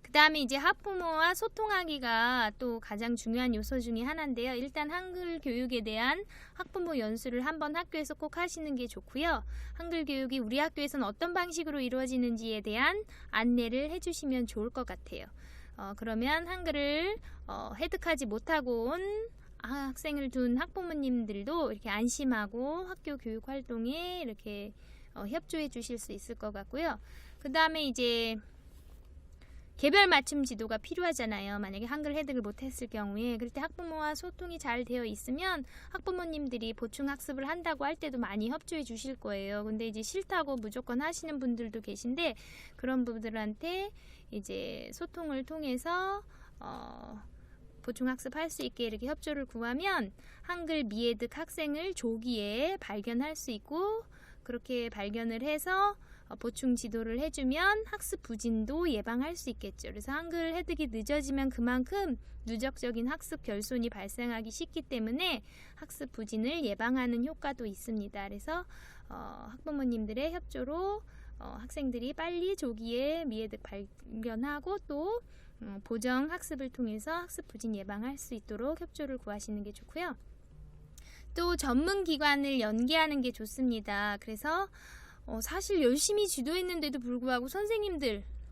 그 다음에 이제 학부모와 소통하기가 또 가장 중요한 요소 중에 하나인데요. 일단 한글 교육에 대한 학부모 연수를 한번 학교에서 꼭 하시는 게 좋고요. 한글 교육이 우리 학교에서는 어떤 방식으로 이루어지는지에 대한 안내를 해주시면 좋을 것 같아요. 그러면 한글을 해득하지 못하고 온 학생을 둔 학부모님들도 이렇게 안심하고 학교 교육 활동에 이렇게 협조해 주실 수 있을 것 같고요. 그 다음에 이제 개별 맞춤 지도가 필요하잖아요. 만약에 한글 해득을 못했을 경우에 그럴 때 학부모와 소통이 잘 되어 있으면 학부모님들이 보충 학습을 한다고 할 때도 많이 협조해 주실 거예요. 근데 이제 싫다고 무조건 하시는 분들도 계신데 그런 분들한테 이제 소통을 통해서 보충 학습할 수 있게 이렇게 협조를 구하면 한글 미해득 학생을 조기에 발견할 수 있고 그렇게 발견을 해서 보충 지도를 해주면 학습 부진도 예방할 수 있겠죠. 그래서 한글 해득이 늦어지면 그만큼 누적적인 학습 결손이 발생하기 쉽기 때문에 학습 부진을 예방하는 효과도 있습니다. 그래서 학부모님들의 협조로 학생들이 빨리 조기에 미해득 발견하고 또 보정 학습을 통해서 학습 부진 예방할 수 있도록 협조를 구하시는 게 좋고요. 또 전문 기관을 연계하는 게 좋습니다. 그래서 사실 열심히 지도했는데도 불구하고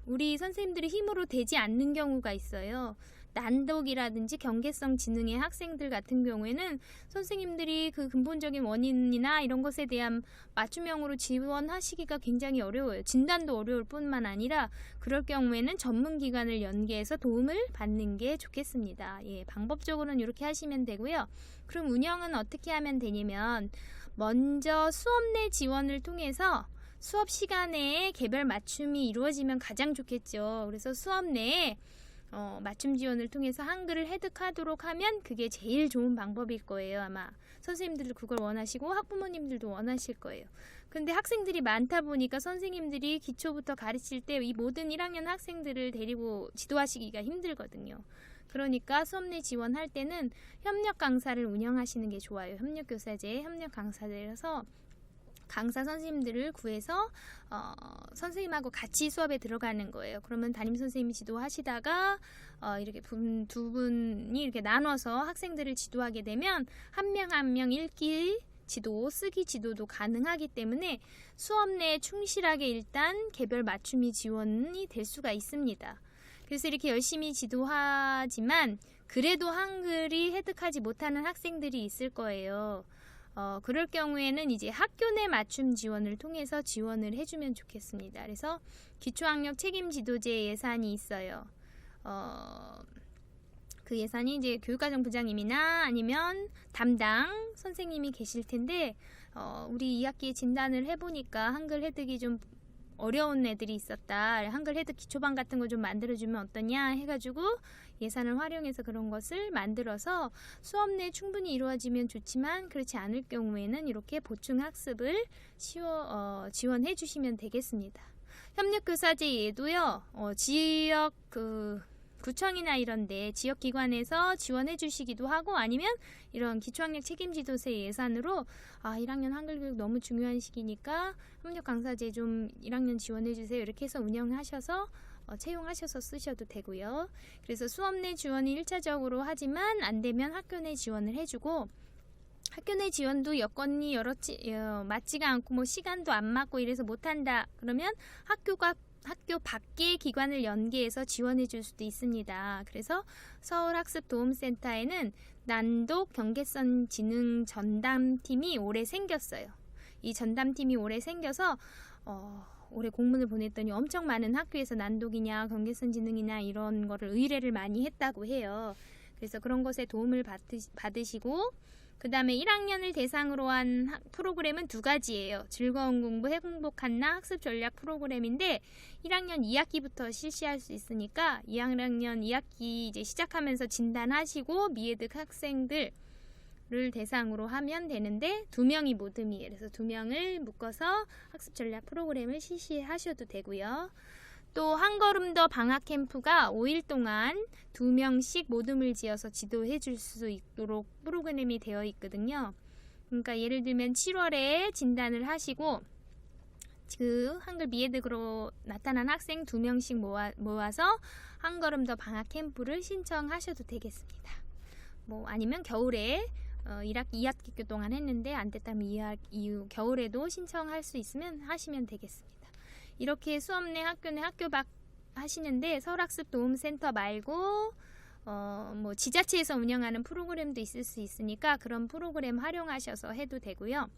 우리 선생님들의 힘으로 되지 않는 경우가 있어요. 난독이라든지 경계성 지능의 학생들 같은 경우에는 선생님들이 그 근본적인 원인이나 이런 것에 대한 맞춤형으로 지원하시기가 굉장히 어려워요. 진단도 어려울 뿐만 아니라 그럴 경우에는 전문기관을 연계해서 도움을 받는 게 좋겠습니다. 예, 방법적으로는 이렇게 하시면 되고요. 그럼 운영은 어떻게 하면 되냐면 먼저 수업 내 지원을 통해서 수업 시간에 개별 맞춤이 이루어지면 가장 좋겠죠. 그래서 수업 내에 맞춤 지원을 통해서 한글을 해득하도록 하면 그게 제일 좋은 방법일 거예요. 아마 선생님들도 그걸 원하시고 학부모님들도 원하실 거예요. 근데 학생들이 많다 보니까 선생님들이 기초부터 가르칠 때 이 모든 1학년 학생들을 데리고 지도하시기가 힘들거든요. 그러니까 수업 내 지원할 때는 협력 강사를 운영하시는 게 좋아요. 협력 교사제, 협력 강사들에서 강사 선생님들을 구해서 선생님하고 같이 수업에 들어가는 거예요. 그러면 담임 선생님이 지도하시다가 이렇게 두 분이 이렇게 나눠서 학생들을 지도하게 되면 한 명 한 명 읽기 지도, 쓰기 지도도 가능하기 때문에 수업 내에 충실하게 일단 개별 맞춤이 지원이 될 수가 있습니다. 그래서 이렇게 열심히 지도하지만 그래도 한글이 획득하지 못하는 학생들이 있을 거예요. 그럴 경우에는 이제 학교 내 맞춤 지원을 통해서 지원을 해주면 좋겠습니다. 그래서 기초학력 책임지도제 예산이 있어요. 그 예산이 이제 교육과정부장님이나 아니면 담당 선생님이 계실 텐데 우리 2학기에 진단을 해보니까 한글 획득이 좀 어려운 애들이 있었다. 한글 획득 기초반 같은 거 좀 만들어주면 어떠냐 해가지고 예산을 활용해서 그런 것을 만들어서 수업 내 충분히 이루어지면 좋지만 그렇지 않을 경우에는 이렇게 보충 학습을 지원해 주시면 되겠습니다. 협력교사제 예도요. 지역 구청이나 이런데 지역기관에서 지원해 주시기도 하고 아니면 이런 기초학력 책임지도세 예산으로 1학년 한글교육 너무 중요한 시기니까 협력 강사제 좀 1학년 지원해 주세요. 이렇게 해서 운영하셔서 채용하셔서 쓰셔도 되고요. 그래서 수업 내 지원이 1차적으로 하지만 안 되면 학교 내 지원을 해주고 학교 내 지원도 여건이 맞지가 않고 뭐 시간도 안 맞고 이래서 못한다. 그러면 학교 밖의 기관을 연계해서 지원해 줄 수도 있습니다. 그래서 서울학습도움센터에는 난독 경계선 지능 전담팀이 올해 생겼어요. 이 전담팀이 올해 생겨서 올해 공문을 보냈더니 엄청 많은 학교에서 난독이냐 경계선지능이냐 이런 거를 의뢰를 많이 했다고 해요. 그래서 그런 것에 도움을 받으시고 그 다음에 1학년을 대상으로 한 프로그램은 2가지예요. 즐거운 공부, 행복한 나 학습 전략 프로그램인데 1학년 2학기부터 실시할 수 있으니까 2학년 2학기 이제 시작하면서 진단하시고 미해득 학생들을 대상으로 하면 되는데 2명이 모듬이에요. 그래서 2명을 묶어서 학습 전략 프로그램을 실시하셔도 되고요. 또 한 걸음 더 방학 캠프가 5일 동안 2명씩 모듬을 지어서 지도해 줄 수 있도록 프로그램이 되어 있거든요. 그러니까 예를 들면 7월에 진단을 하시고 그 한글 미해득으로 나타난 학생 2명씩 모아서 한 걸음 더 방학 캠프를 신청하셔도 되겠습니다. 뭐 아니면 겨울에 2학기 동안 했는데 안 됐다면 이후 겨울에도 신청할 수 있으면 하시면 되겠습니다. 이렇게 수업 내 학교 내 학교 밖 하시는데 서울학습 도움센터 말고 뭐 지자체에서 운영하는 프로그램도 있을 수 있으니까 그런 프로그램 활용하셔서 해도 되고요.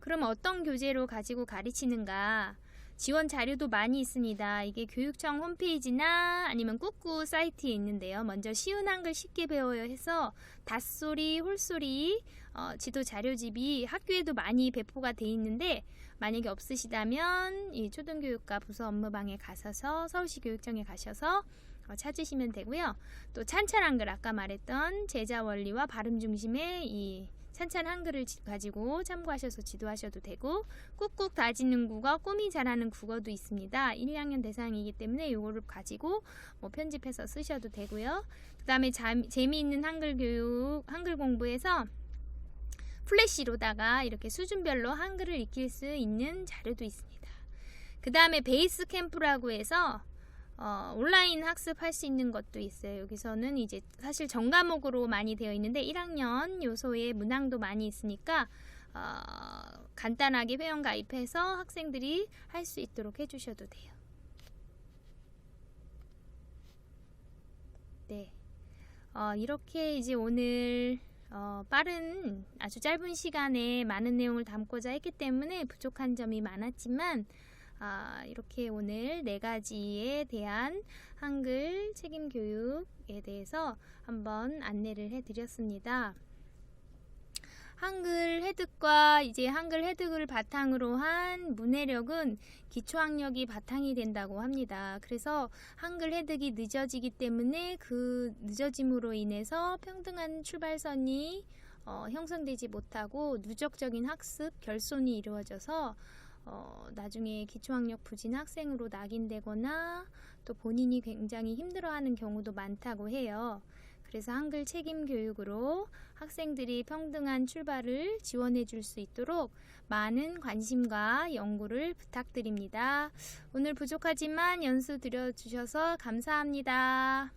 그럼 어떤 교재로 가지고 가르치는가? 지원 자료도 많이 있습니다. 이게 교육청 홈페이지나 아니면 꾹꾹 사이트에 있는데요. 먼저 쉬운 한글 쉽게 배워요 해서 닷소리, 홀소리 지도 자료집이 학교에도 많이 배포가 돼 있는데 만약에 없으시다면 이 초등교육과 부서 업무방에 가셔서 서울시 교육청에 가셔서 찾으시면 되고요. 또 찬찬 한글 아까 말했던 제자 원리와 발음 중심의 이 찬찬 한글을 가지고 참고하셔서 지도하셔도 되고 꾹꾹 다지는 국어, 꿈이 자라는 국어도 있습니다. 1, 2학년 대상이기 때문에 이거를 가지고 뭐 편집해서 쓰셔도 되고요. 그 다음에 재미있는 한글 교육, 한글 공부에서 플래시로다가 이렇게 수준별로 한글을 익힐 수 있는 자료도 있습니다. 그 다음에 베이스 캠프라고 해서 온라인 학습할 수 있는 것도 있어요. 여기서는 이제 사실 전과목으로 많이 되어 있는데 1학년 요소에 문항도 많이 있으니까 간단하게 회원 가입해서 학생들이 할 수 있도록 해주셔도 돼요. 네, 이렇게 이제 오늘 빠른 아주 짧은 시간에 많은 내용을 담고자 했기 때문에 부족한 점이 많았지만 이렇게 오늘 4가지에 대한 한글 책임 교육에 대해서 한번 안내를 해드렸습니다. 한글 해득과 이제 한글 해득을 바탕으로 한 문해력은 기초학력이 바탕이 된다고 합니다. 그래서 한글 해득이 늦어지기 때문에 그 늦어짐으로 인해서 평등한 출발선이 형성되지 못하고 누적적인 학습 결손이 이루어져서 나중에 기초학력 부진 학생으로 낙인되거나 또 본인이 굉장히 힘들어하는 경우도 많다고 해요. 그래서 한글 책임 교육으로 학생들이 평등한 출발을 지원해 줄 수 있도록 많은 관심과 연구를 부탁드립니다. 오늘 부족하지만 연수 들어주셔서 감사합니다.